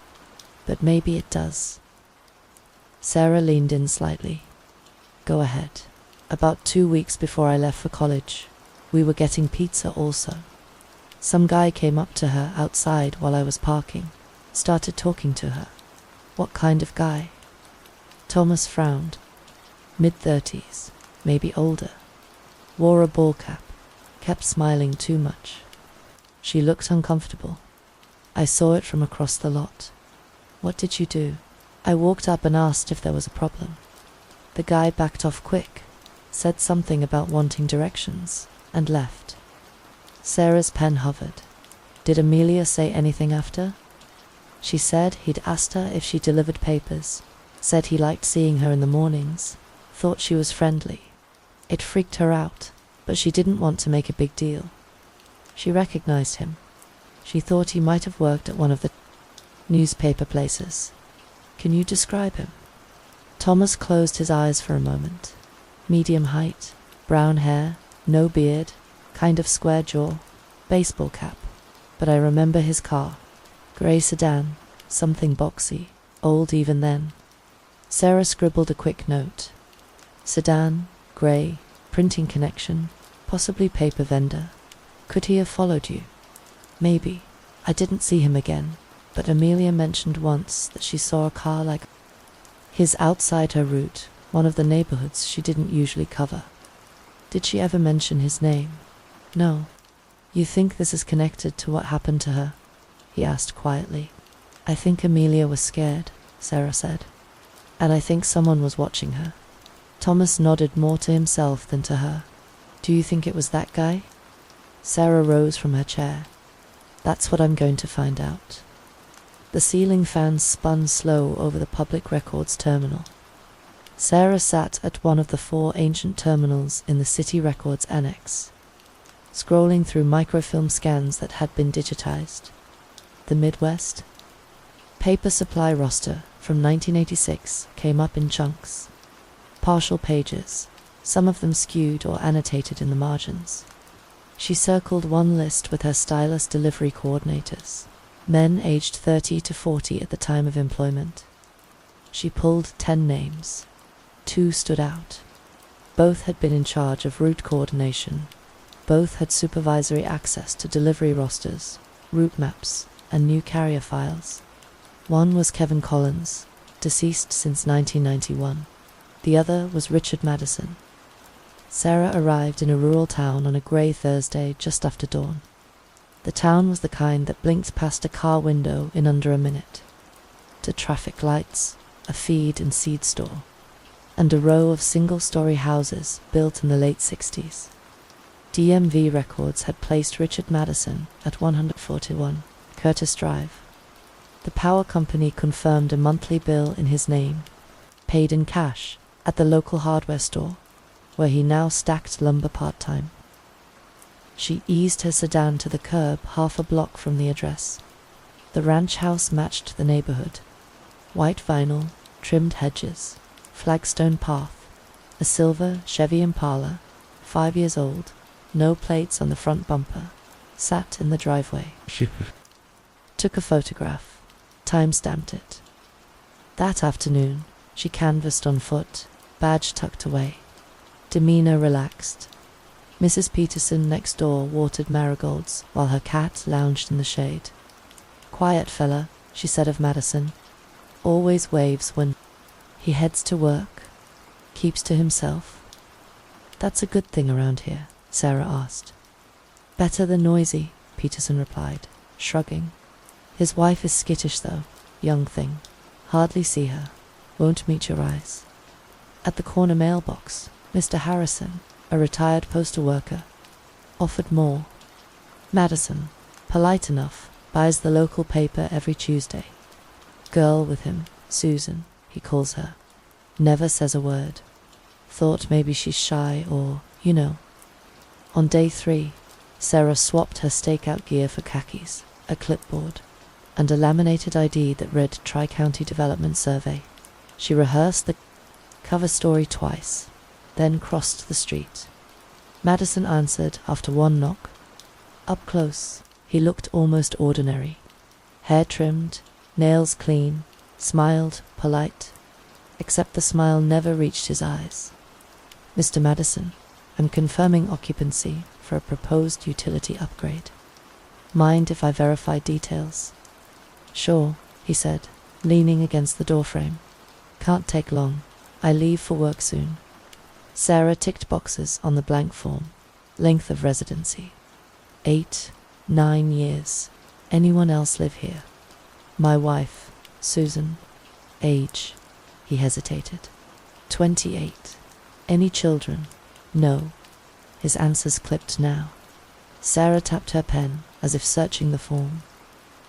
but maybe it does. Sarah leaned in slightly. Go ahead. About 2 weeks before I left for college, we were getting pizza also. Some guy came up to her outside while I was parking, started talking to her. What kind of guy? Thomas frowned. Mid-30s, maybe older. Wore a ball cap, kept smiling too much. She looked uncomfortable. I saw it from across the lot. What did you do? I walked up and asked if there was a problem. The guy backed off quick, said something about wanting directions, and left. Sarah's pen hovered. Did Amelia say anything after? She said he'd asked her if she delivered papers, said he liked seeing her in the mornings, thought she was friendly. It freaked her out, but she didn't want to make a big deal. She recognized him. She thought he might have worked at one of the newspaper places. Can you describe him? Thomas closed his eyes for a moment. Medium height, brown hair, no beard, kind of square jaw, baseball cap. But I remember his car. Grey sedan, something boxy, old even then. Sarah scribbled a quick note. Sedan, grey, printing connection, possibly paper vendor. Could he have followed you? Maybe. I didn't see him again, but Amelia mentioned once that she saw a car like his outside her route, one of the neighborhoods she didn't usually cover. Did she ever mention his name? No. You think this is connected to what happened to her? He asked quietly. I think Amelia was scared, Sarah said. And I think someone was watching her. Thomas nodded more to himself than to her. Do you think it was that guy? Sarah rose from her chair. That's what I'm going to find out. The ceiling fans spun slow over the public records terminal. Sarah sat at one of the 4 ancient terminals in the City Records Annex, scrolling through microfilm scans that had been digitized. The Midwest paper supply roster from 1986 came up in chunks. Partial pages, some of them skewed or annotated in the margins. She circled one list with her stylus delivery coordinators, men aged 30 to 40 at the time of employment. She pulled 10 names. 2 stood out. Both had been in charge of route coordination. Both had supervisory access to delivery rosters, route maps, and new carrier files. One was Kevin Collins, deceased since 1991. The other was Richard Madison. Sarah arrived in a rural town on a grey Thursday just after dawn. The town was the kind that blinked past a car window in under a minute. To traffic lights, a feed and seed store, and a row of single-story houses built in the late 60s. DMV records had placed Richard Madison at 141 Curtis Drive. The power company confirmed a monthly bill in his name, paid in cash, at the local hardware store, where he now stacked lumber part-time. She eased her sedan to the curb half a block from the address. The ranch house matched the neighborhood. White vinyl, trimmed hedges, flagstone path, a silver Chevy Impala, 5 years old, no plates on the front bumper, sat in the driveway. Took a photograph, time-stamped it. That afternoon, she canvassed on foot, badge tucked away, demeanor relaxed. Mrs. Peterson next door watered marigolds while her cat lounged in the shade. Quiet fella, she said of Madison. Always waves when he heads to work, keeps to himself. That's a good thing around here, Sarah asked. Better than noisy, Peterson replied, shrugging. His wife is skittish though, young thing. Hardly see her, won't meet your eyes. At the corner mailbox, Mr. Harrison, a retired postal worker, offered more. Madison, polite enough, buys the local paper every Tuesday. Girl with him, Susan, he calls her. Never says a word. Thought maybe she's shy or, you know. On day 3, Sarah swapped her stakeout gear for khakis, a clipboard, and a laminated ID that read Tri-County Development Survey. She rehearsed the cover story twice, then crossed the street. Madison answered after one knock. Up close, he looked almost ordinary. Hair trimmed, nails clean, smiled, polite, except the smile never reached his eyes. Mr. Madison, I'm confirming occupancy for a proposed utility upgrade. Mind if I verify details? Sure, he said, leaning against the doorframe. Can't take long. I leave for work soon. Sarah ticked boxes on the blank form. Length of residency. 8, 9 years. Anyone else live here? My wife, Susan. Age. He hesitated. 28. Any children? No. His answers clipped now. Sarah tapped her pen, as if searching the form.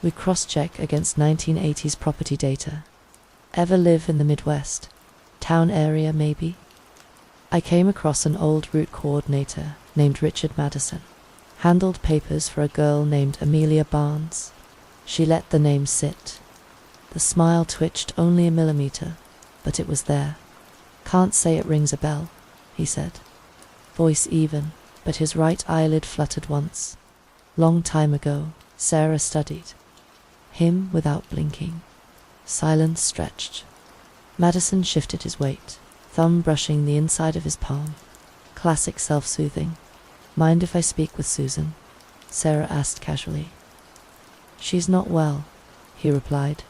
We cross-check against 1980s property data. Ever live in the Midwest? Town area, maybe? I came across an old route coordinator named Richard Madison. Handled papers for a girl named Amelia Barnes. She let the name sit. The smile twitched only a millimeter, but it was there. Can't say it rings a bell, he said. Voice even, but his right eyelid fluttered once. Long time ago, Sarah studied. Him without blinking. Silence stretched. Madison shifted his weight, thumb brushing the inside of his palm. Classic self-soothing. Mind if I speak with Susan? Sarah asked casually. She's not well, he replied.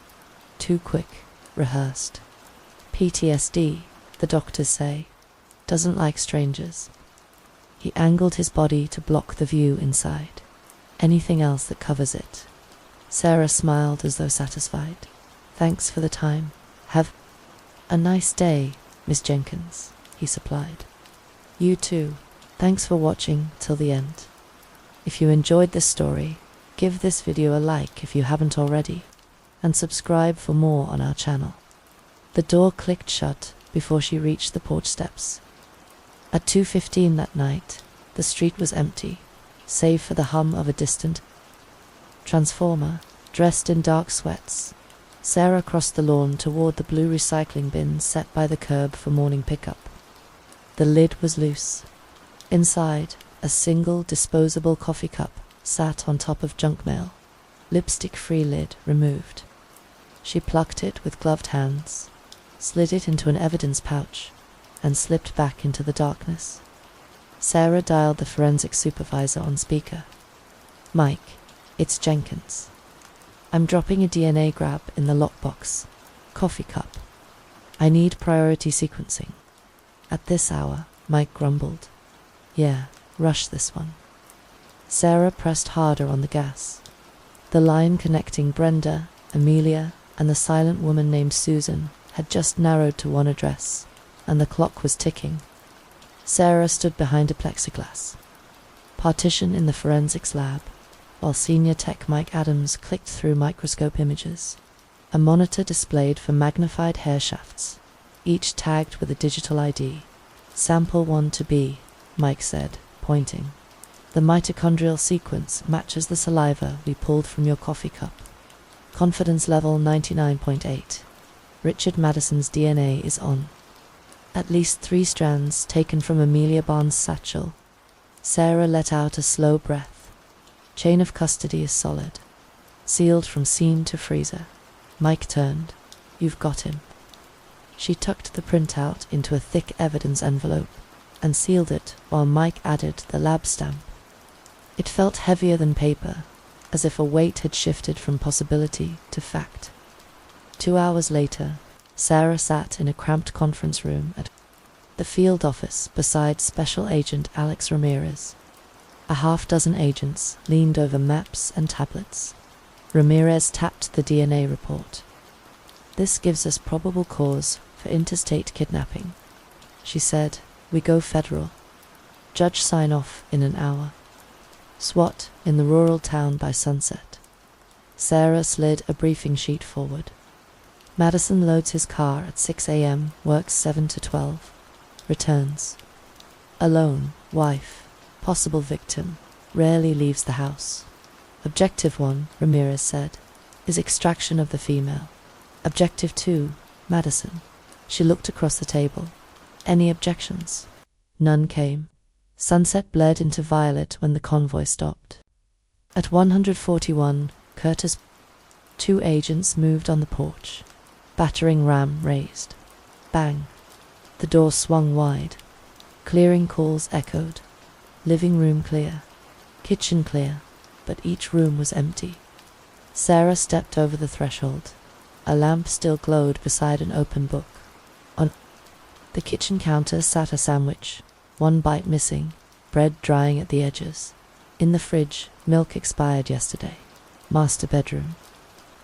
Too quick, rehearsed. PTSD, the doctors say. Doesn't like strangers. He angled his body to block the view inside. Anything else that covers it. Sarah smiled as though satisfied. Thanks for the time. Have a nice day, Miss Jenkins, he supplied. You too. Thanks for watching till the end. If you enjoyed this story, give this video a like if you haven't already, and subscribe for more on our channel. The door clicked shut before she reached the porch steps. At 2:15 that night, the street was empty, save for the hum of a distant transformer, dressed in dark sweats. Sarah crossed the lawn toward the blue recycling bin set by the curb for morning pickup. The lid was loose. Inside, a single disposable coffee cup sat on top of junk mail, lipstick-free lid removed. She plucked it with gloved hands, slid it into an evidence pouch, and slipped back into the darkness. Sarah dialed the forensic supervisor on speaker. Mike, it's Jenkins. I'm dropping a DNA grab in the lockbox. Coffee cup. I need priority sequencing. At this hour, Mike grumbled. Yeah, rush this one. Sarah pressed harder on the gas. The line connecting Brenda, Amelia, and the silent woman named Susan had just narrowed to one address, and the clock was ticking. Sarah stood behind a plexiglass partition in the forensics lab, while senior tech Mike Adams clicked through microscope images. A monitor displayed for magnified hair shafts, each tagged with a digital ID. Sample 1 to B, Mike said, pointing. The mitochondrial sequence matches the saliva we pulled from your coffee cup. Confidence level 99.8. Richard Madison's DNA is on. At least 3 strands taken from Amelia Barnes' satchel. Sarah let out a slow breath. Chain of custody is solid. Sealed from scene to freezer. Mike turned. You've got him. She tucked the printout into a thick evidence envelope and sealed it while Mike added the lab stamp. It felt heavier than paper, as if a weight had shifted from possibility to fact. 2 hours later, Sarah sat in a cramped conference room at the field office beside Special Agent Alex Ramirez. A half-dozen agents leaned over maps and tablets. Ramirez tapped the DNA report. This gives us probable cause for interstate kidnapping, she said. We go federal. Judge sign off in an hour. SWAT in the rural town by sunset. Sarah slid a briefing sheet forward. Madison loads his car at 6 a.m., works 7 to 12. Returns. Alone, wife, possible victim, rarely leaves the house. Objective 1, Ramirez said, is extraction of the female. Objective 2, Madison. She looked across the table. Any objections? None came. Sunset bled into violet when the convoy stopped. At 141, Curtis. 2 agents moved on the porch. Battering ram raised. Bang. The door swung wide. Clearing calls echoed. Living room clear. Kitchen clear, but each room was empty. Sarah stepped over the threshold. A lamp still glowed beside an open book. On the kitchen counter sat a sandwich, 1 bite missing, bread drying at the edges. In the fridge, milk expired yesterday. Master bedroom.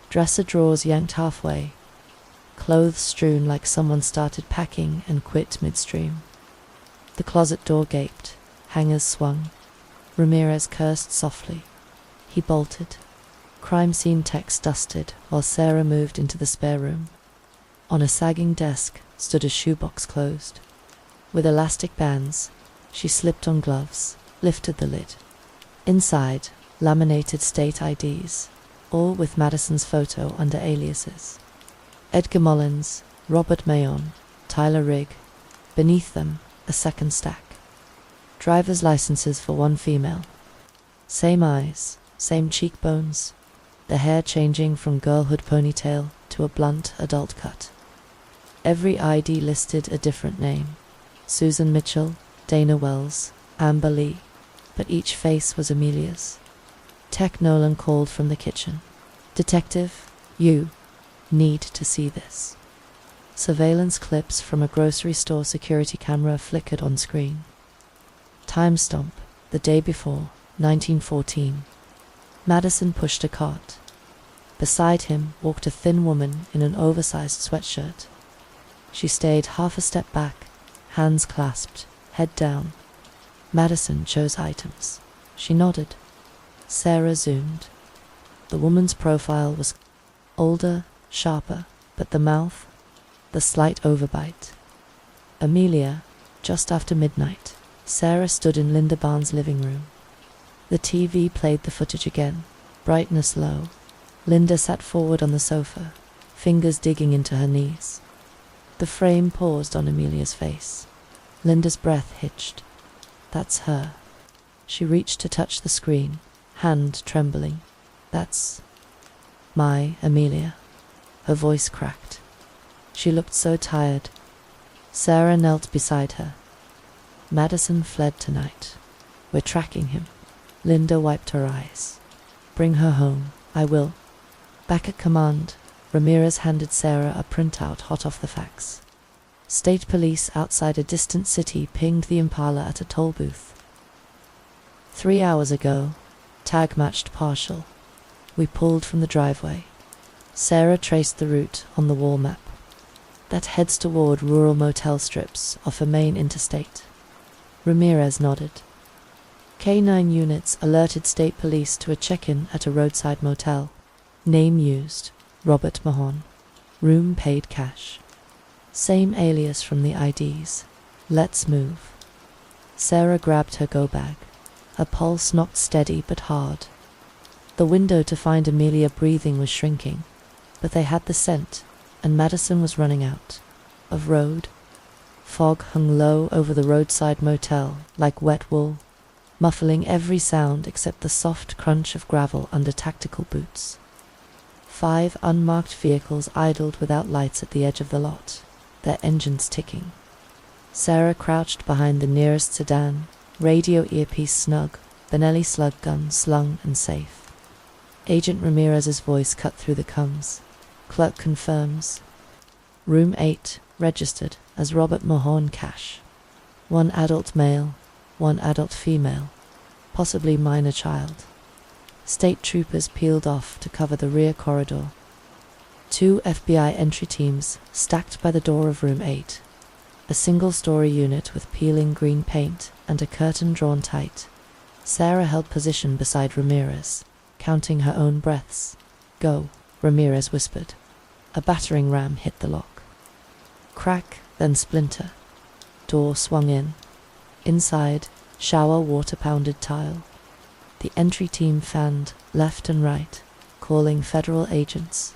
Dresser drawers yanked halfway. clothes strewn like someone started packing and quit midstream. The closet door gaped, hangers swung. Ramirez cursed softly. He bolted. Crime scene text dusted while Sarah moved into the spare room. On a sagging desk stood a shoebox closed. With elastic bands, she slipped on gloves, lifted the lid. Inside, laminated state IDs, all with Madison's photo under aliases. Edgar Mullins, Robert Mayon, Tyler Rigg. Beneath them, a second stack. Driver's licenses for one female. Same eyes, same cheekbones, the hair changing from girlhood ponytail to a blunt adult cut. Every ID listed a different name. Susan Mitchell, Dana Wells, Amber Lee, but each face was Amelia's. Tech Nolan called from the kitchen. "Detective, you need to see this." Surveillance clips from a grocery store security camera flickered on screen. Time stamp, the day before, 1914. Madison pushed a cart. Beside him walked a thin woman in an oversized sweatshirt. She stayed half a step back, hands clasped, head down. Madison chose items. She nodded. Sarah zoomed. The woman's profile was older, sharper, but the mouth, the slight overbite. Amelia, just after midnight. Sarah stood in Linda Barnes' living room. The TV played the footage again, brightness low. Linda sat forward on the sofa, fingers digging into her knees. The frame paused on Amelia's face. Linda's breath hitched. That's her. She reached to touch the screen, hand trembling. That's my Amelia. Her voice cracked. She looked so tired. Sarah knelt beside her. Madison fled tonight. We're tracking him. Linda wiped her eyes. Bring her home. I will. Back at command, Ramirez handed Sarah a printout hot off the fax. State police outside a distant city pinged the Impala at a toll booth. 3 hours ago, tag matched partial. We pulled from the driveway. Sarah traced the route on the wall map. That heads toward rural motel strips off a main interstate. Ramirez nodded. K9 units alerted state police to a check-in at a roadside motel. Name used, Robert Mahon. Room paid cash. Same alias from the IDs. Let's move. Sarah grabbed her go bag. Her pulse knocked steady but hard. The window to find Amelia breathing was shrinking, but they had the scent, and Madison was running out. Of road. Fog hung low over the roadside motel, like wet wool, muffling every sound except the soft crunch of gravel under tactical boots. 5 unmarked vehicles idled without lights at the edge of the lot, their engines ticking. Sarah crouched behind the nearest sedan, radio earpiece snug, Benelli slug gun slung and safe. Agent Ramirez's voice cut through the coms. Clerk confirms. Room 8, registered as Robert Mahon Cash. 1 adult male, 1 adult female, possibly minor child. State troopers peeled off to cover the rear corridor. 2 FBI entry teams stacked by the door of room 8. A single-story unit with peeling green paint and a curtain drawn tight. Sarah held position beside Ramirez, counting her own breaths. "Go," Ramirez whispered. A battering ram hit the lock. Crack, then splinter. Door swung in. Inside, shower water pounded tile. The entry team fanned left and right, calling federal agents.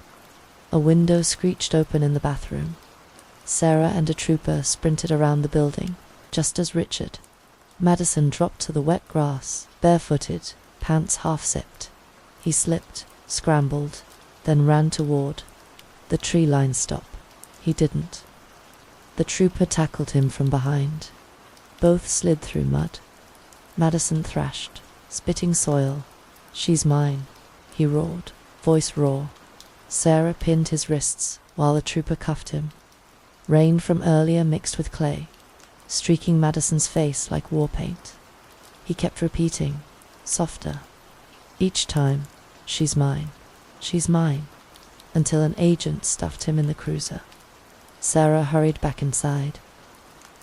A window screeched open in the bathroom. Sarah and a trooper sprinted around the building, just as Richard. Madison dropped to the wet grass, barefooted, pants half-zipped. He slipped, scrambled, then ran toward the tree line stop. He didn't. The trooper tackled him from behind. Both slid through mud. Madison thrashed, spitting soil. "She's mine," he roared, voice raw. Sarah pinned his wrists while the trooper cuffed him. Rain from earlier mixed with clay, streaking Madison's face like war paint. He kept repeating, softer. Each time, "She's mine, she's mine," until an agent stuffed him in the cruiser. Sarah hurried back inside.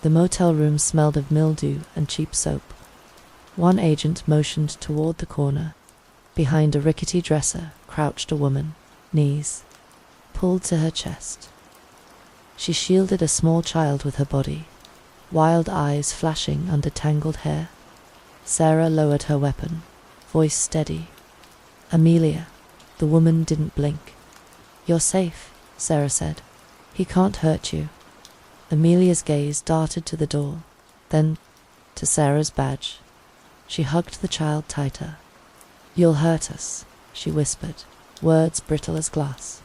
The motel room smelled of mildew and cheap soap. One agent motioned toward the corner. Behind a rickety dresser crouched a woman, knees pulled to her chest. She shielded a small child with her body, wild eyes flashing under tangled hair. Sarah lowered her weapon, voice steady. "Amelia." The woman didn't blink. "You're safe," Sarah said. "He can't hurt you." Amelia's gaze darted to the door, then to Sarah's badge. She hugged the child tighter. "You'll hurt us," she whispered, words brittle as glass.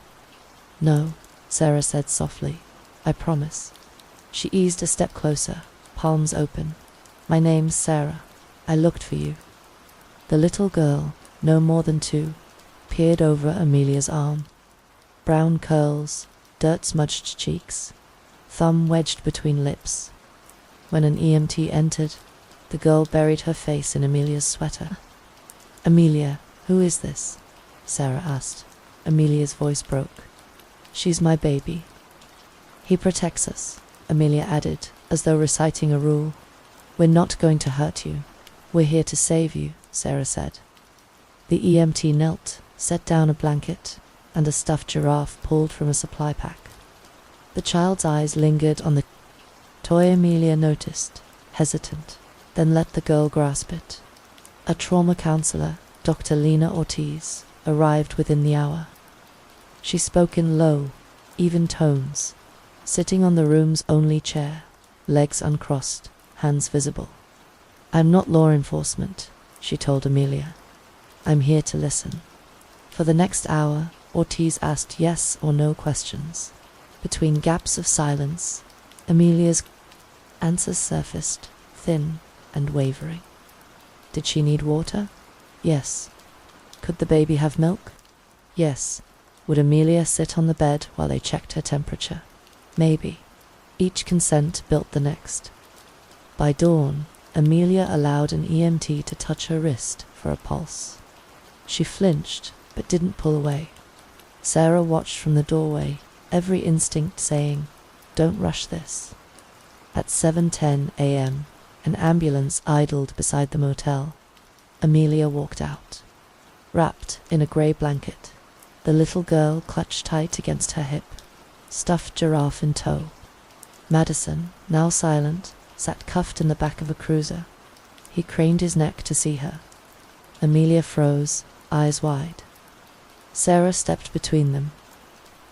"No," Sarah said softly. "I promise." She eased a step closer, palms open. "My name's Sarah. I looked for you." The little girl, no more than 2, peered over Amelia's arm. Brown curls, dirt-smudged cheeks, thumb wedged between lips. When an EMT entered, the girl buried her face in Amelia's sweater. "Amelia, who is this?" Sarah asked. Amelia's voice broke. "She's my baby." "He protects us," Amelia added, as though reciting a rule. "We're not going to hurt you. We're here to save you," Sarah said. The EMT knelt, set down a blanket, and a stuffed giraffe pulled from a supply pack. The child's eyes lingered on the toy. Amelia noticed, hesitant, then let the girl grasp it. A trauma counselor, Dr. Lena Ortiz, arrived within the hour. She spoke in low, even tones, sitting on the room's only chair, legs uncrossed, hands visible. "I'm not law enforcement," she told Amelia. "I'm here to listen." For the next hour, Ortiz asked yes or no questions. Between gaps of silence, Amelia's answers surfaced, thin and wavering. Did she need water? Yes. Could the baby have milk? Yes. Would Amelia sit on the bed while they checked her temperature? Maybe. Each consent built the next. By dawn, Amelia allowed an EMT to touch her wrist for a pulse. She flinched, but didn't pull away. Sarah watched from the doorway, every instinct saying, "Don't rush this." At 7:10 a.m., an ambulance idled beside the motel. Amelia walked out. Wrapped in a grey blanket, the little girl clutched tight against her hip, stuffed giraffe in tow. Madison, now silent, sat cuffed in the back of a cruiser. He craned his neck to see her. Amelia froze, eyes wide. Sarah stepped between them.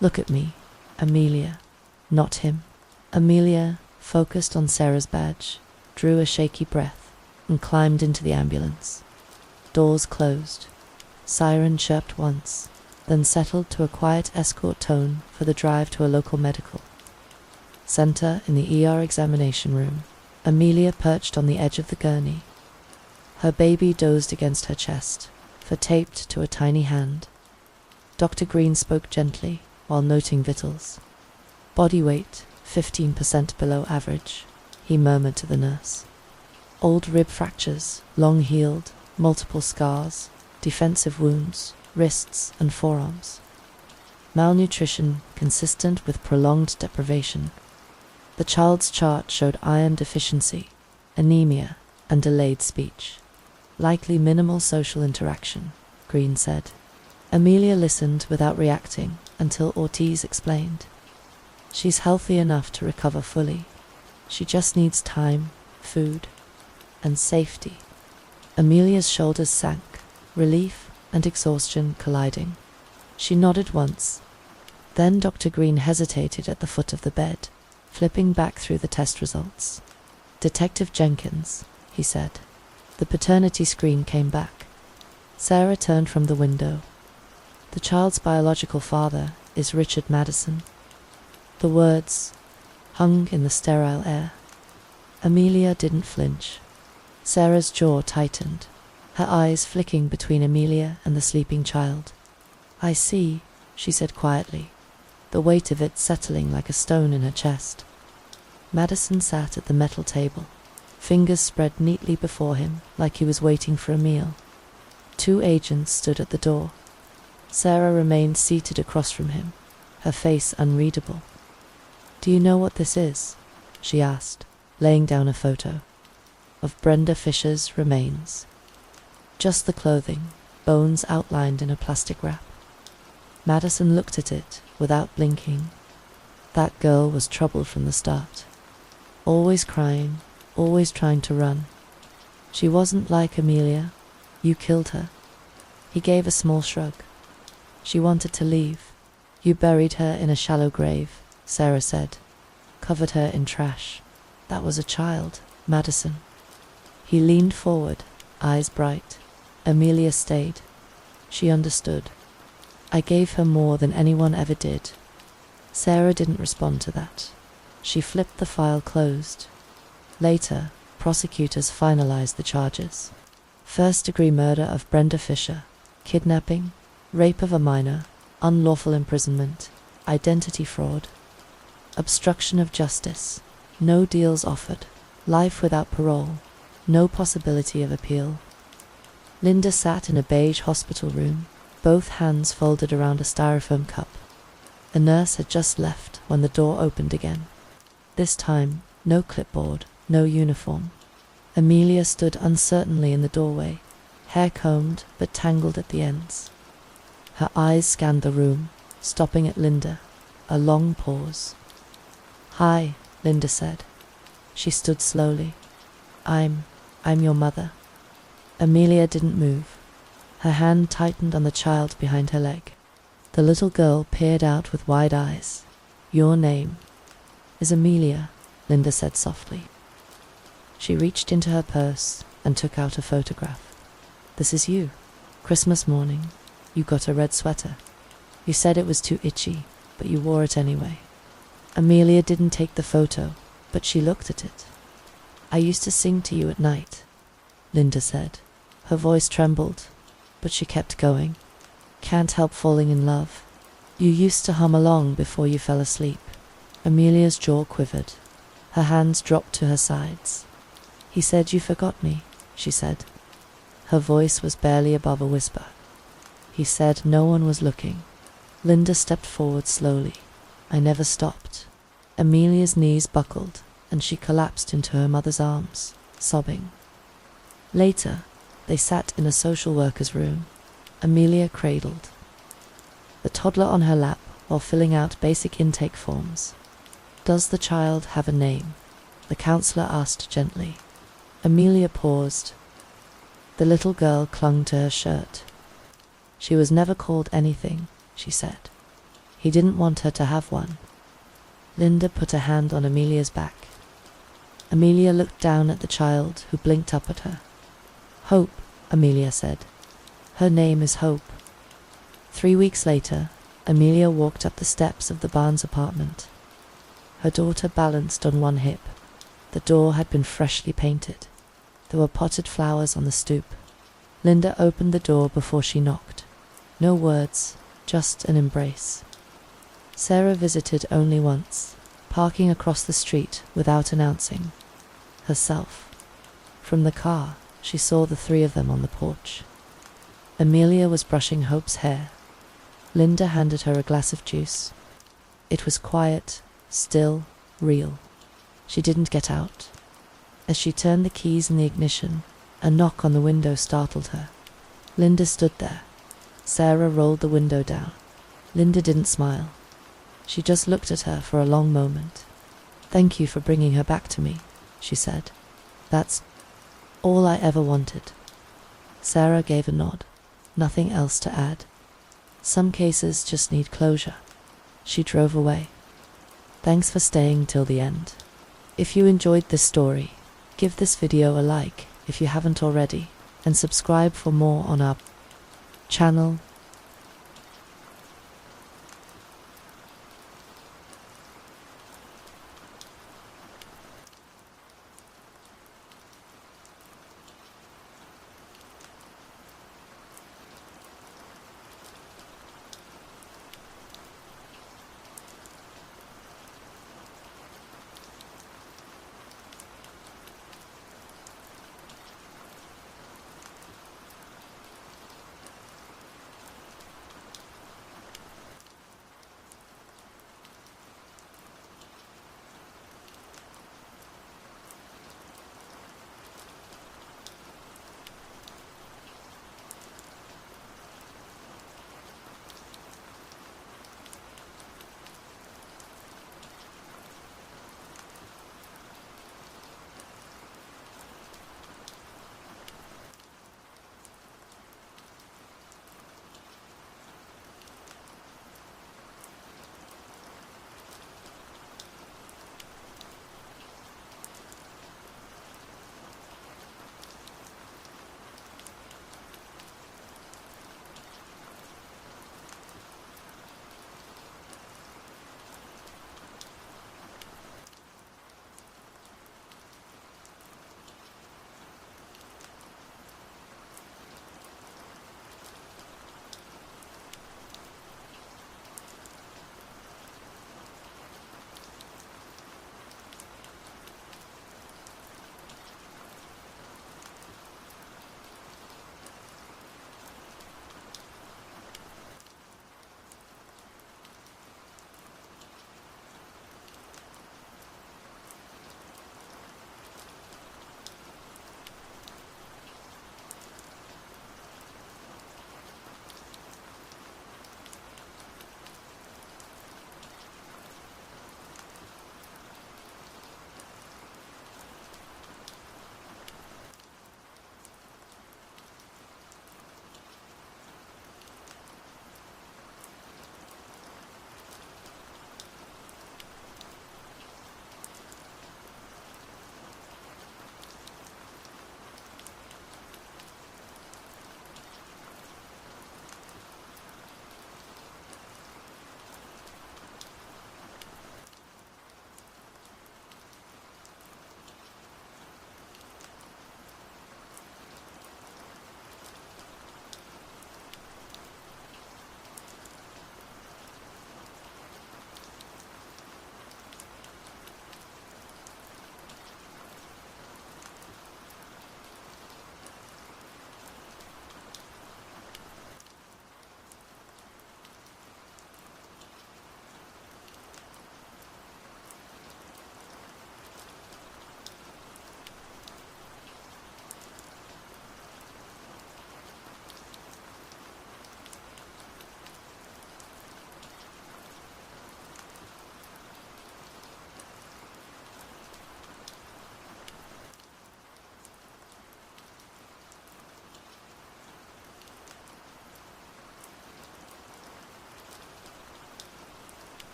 "Look at me, Amelia, not him." Amelia, focused on Sarah's badge, drew a shaky breath and climbed into the ambulance. Doors closed. Siren chirped once, then settled to a quiet escort tone for the drive to a local medical center. In the ER examination room, Amelia perched on the edge of the gurney. Her baby dozed against her chest, fur taped to a tiny hand. Dr. Green spoke gently while noting vitals. "Body weight, 15% below average," he murmured to the nurse. "Old rib fractures, long healed, multiple scars, defensive wounds, wrists and forearms. Malnutrition consistent with prolonged deprivation." The child's chart showed iron deficiency, anemia, and delayed speech. "Likely minimal social interaction," Green said. Amelia listened without reacting until Ortiz explained. "She's healthy enough to recover fully. She just needs time, food, and safety." Amelia's shoulders sank, relief and exhaustion colliding. She nodded once. Then Dr. Green hesitated at the foot of the bed, flipping back through the test results. "Detective Jenkins," he said. The paternity screen came back. Sarah turned from the window. "The child's biological father is Richard Madison." The words hung in the sterile air. Amelia didn't flinch. Sarah's jaw tightened, her eyes flicking between Amelia and the sleeping child. "I see," she said quietly, the weight of it settling like a stone in her chest. Madison sat at the metal table, fingers spread neatly before him like he was waiting for a meal. 2 agents stood at the door. Sarah remained seated across from him, her face unreadable. "Do you know what this is?" she asked, laying down a photo of Brenda Fisher's remains. Just the clothing, bones outlined in a plastic wrap. Madison looked at it without blinking. That girl was trouble from the start. Always crying, always trying to run. She wasn't like Amelia. You killed her. He gave a small shrug. She wanted to leave. You buried her in a shallow grave, Sarah said. Covered her in trash. That was a child, Madison. He leaned forward, eyes bright. Amelia stayed. She understood. I gave her more than anyone ever did. Sarah didn't respond to that. She flipped the file closed. Later, prosecutors finalized the charges. First-degree murder of Brenda Fisher, kidnapping, rape of a minor, unlawful imprisonment, identity fraud, obstruction of justice, no deals offered, life without parole, no possibility of appeal. Linda sat in a beige hospital room, both hands folded around a styrofoam cup. A nurse had just left when the door opened again. This time, no clipboard, no uniform. Amelia stood uncertainly in the doorway, hair combed but tangled at the ends. Her eyes scanned the room, stopping at Linda. A long pause. "Hi," Linda said. She stood slowly. I'm your mother." Amelia didn't move. Her hand tightened on the child behind her leg. The little girl peered out with wide eyes. "Your name is Amelia," Linda said softly. She reached into her purse and took out a photograph. "This is you. Christmas morning. You got a red sweater. You said it was too itchy, but you wore it anyway." Amelia didn't take the photo, but she looked at it. "I used to sing to you at night," Linda said. Her voice trembled, but she kept going. "Can't help falling in love. You used to hum along before you fell asleep." Amelia's jaw quivered. Her hands dropped to her sides. "He said you forgot me," she said. Her voice was barely above a whisper. "He said no one was looking." Linda stepped forward slowly. "I never stopped." Amelia's knees buckled, and she collapsed into her mother's arms, sobbing. Later, they sat in a social worker's room, Amelia cradled, the toddler on her lap while filling out basic intake forms. "Does the child have a name?" the counselor asked gently. Amelia paused. The little girl clung to her shirt. "She was never called anything," she said. "He didn't want her to have one." Linda put a hand on Amelia's back. Amelia looked down at the child, who blinked up at her. "Hope," Amelia said. "Her name is Hope." 3 weeks later, Amelia walked up the steps of the Barnes apartment. Her daughter balanced on one hip. The door had been freshly painted. There were potted flowers on the stoop. Linda opened the door before she knocked. No words, just an embrace. Sarah visited only once, parking across the street without announcing herself. From the car, she saw the three of them on the porch. Amelia was brushing Hope's hair. Linda handed her a glass of juice. It was quiet, still, real. She didn't get out. As she turned the keys in the ignition, a knock on the window startled her. Linda stood there. Sarah rolled the window down. Linda didn't smile. She just looked at her for a long moment. "Thank you for bringing her back to me," she said. "That's all I ever wanted." Sarah gave a nod. Nothing else to add. Some cases just need closure. She drove away. Thanks for staying till the end. If you enjoyed this story, give this video a like if you haven't already, and subscribe for more on our channel.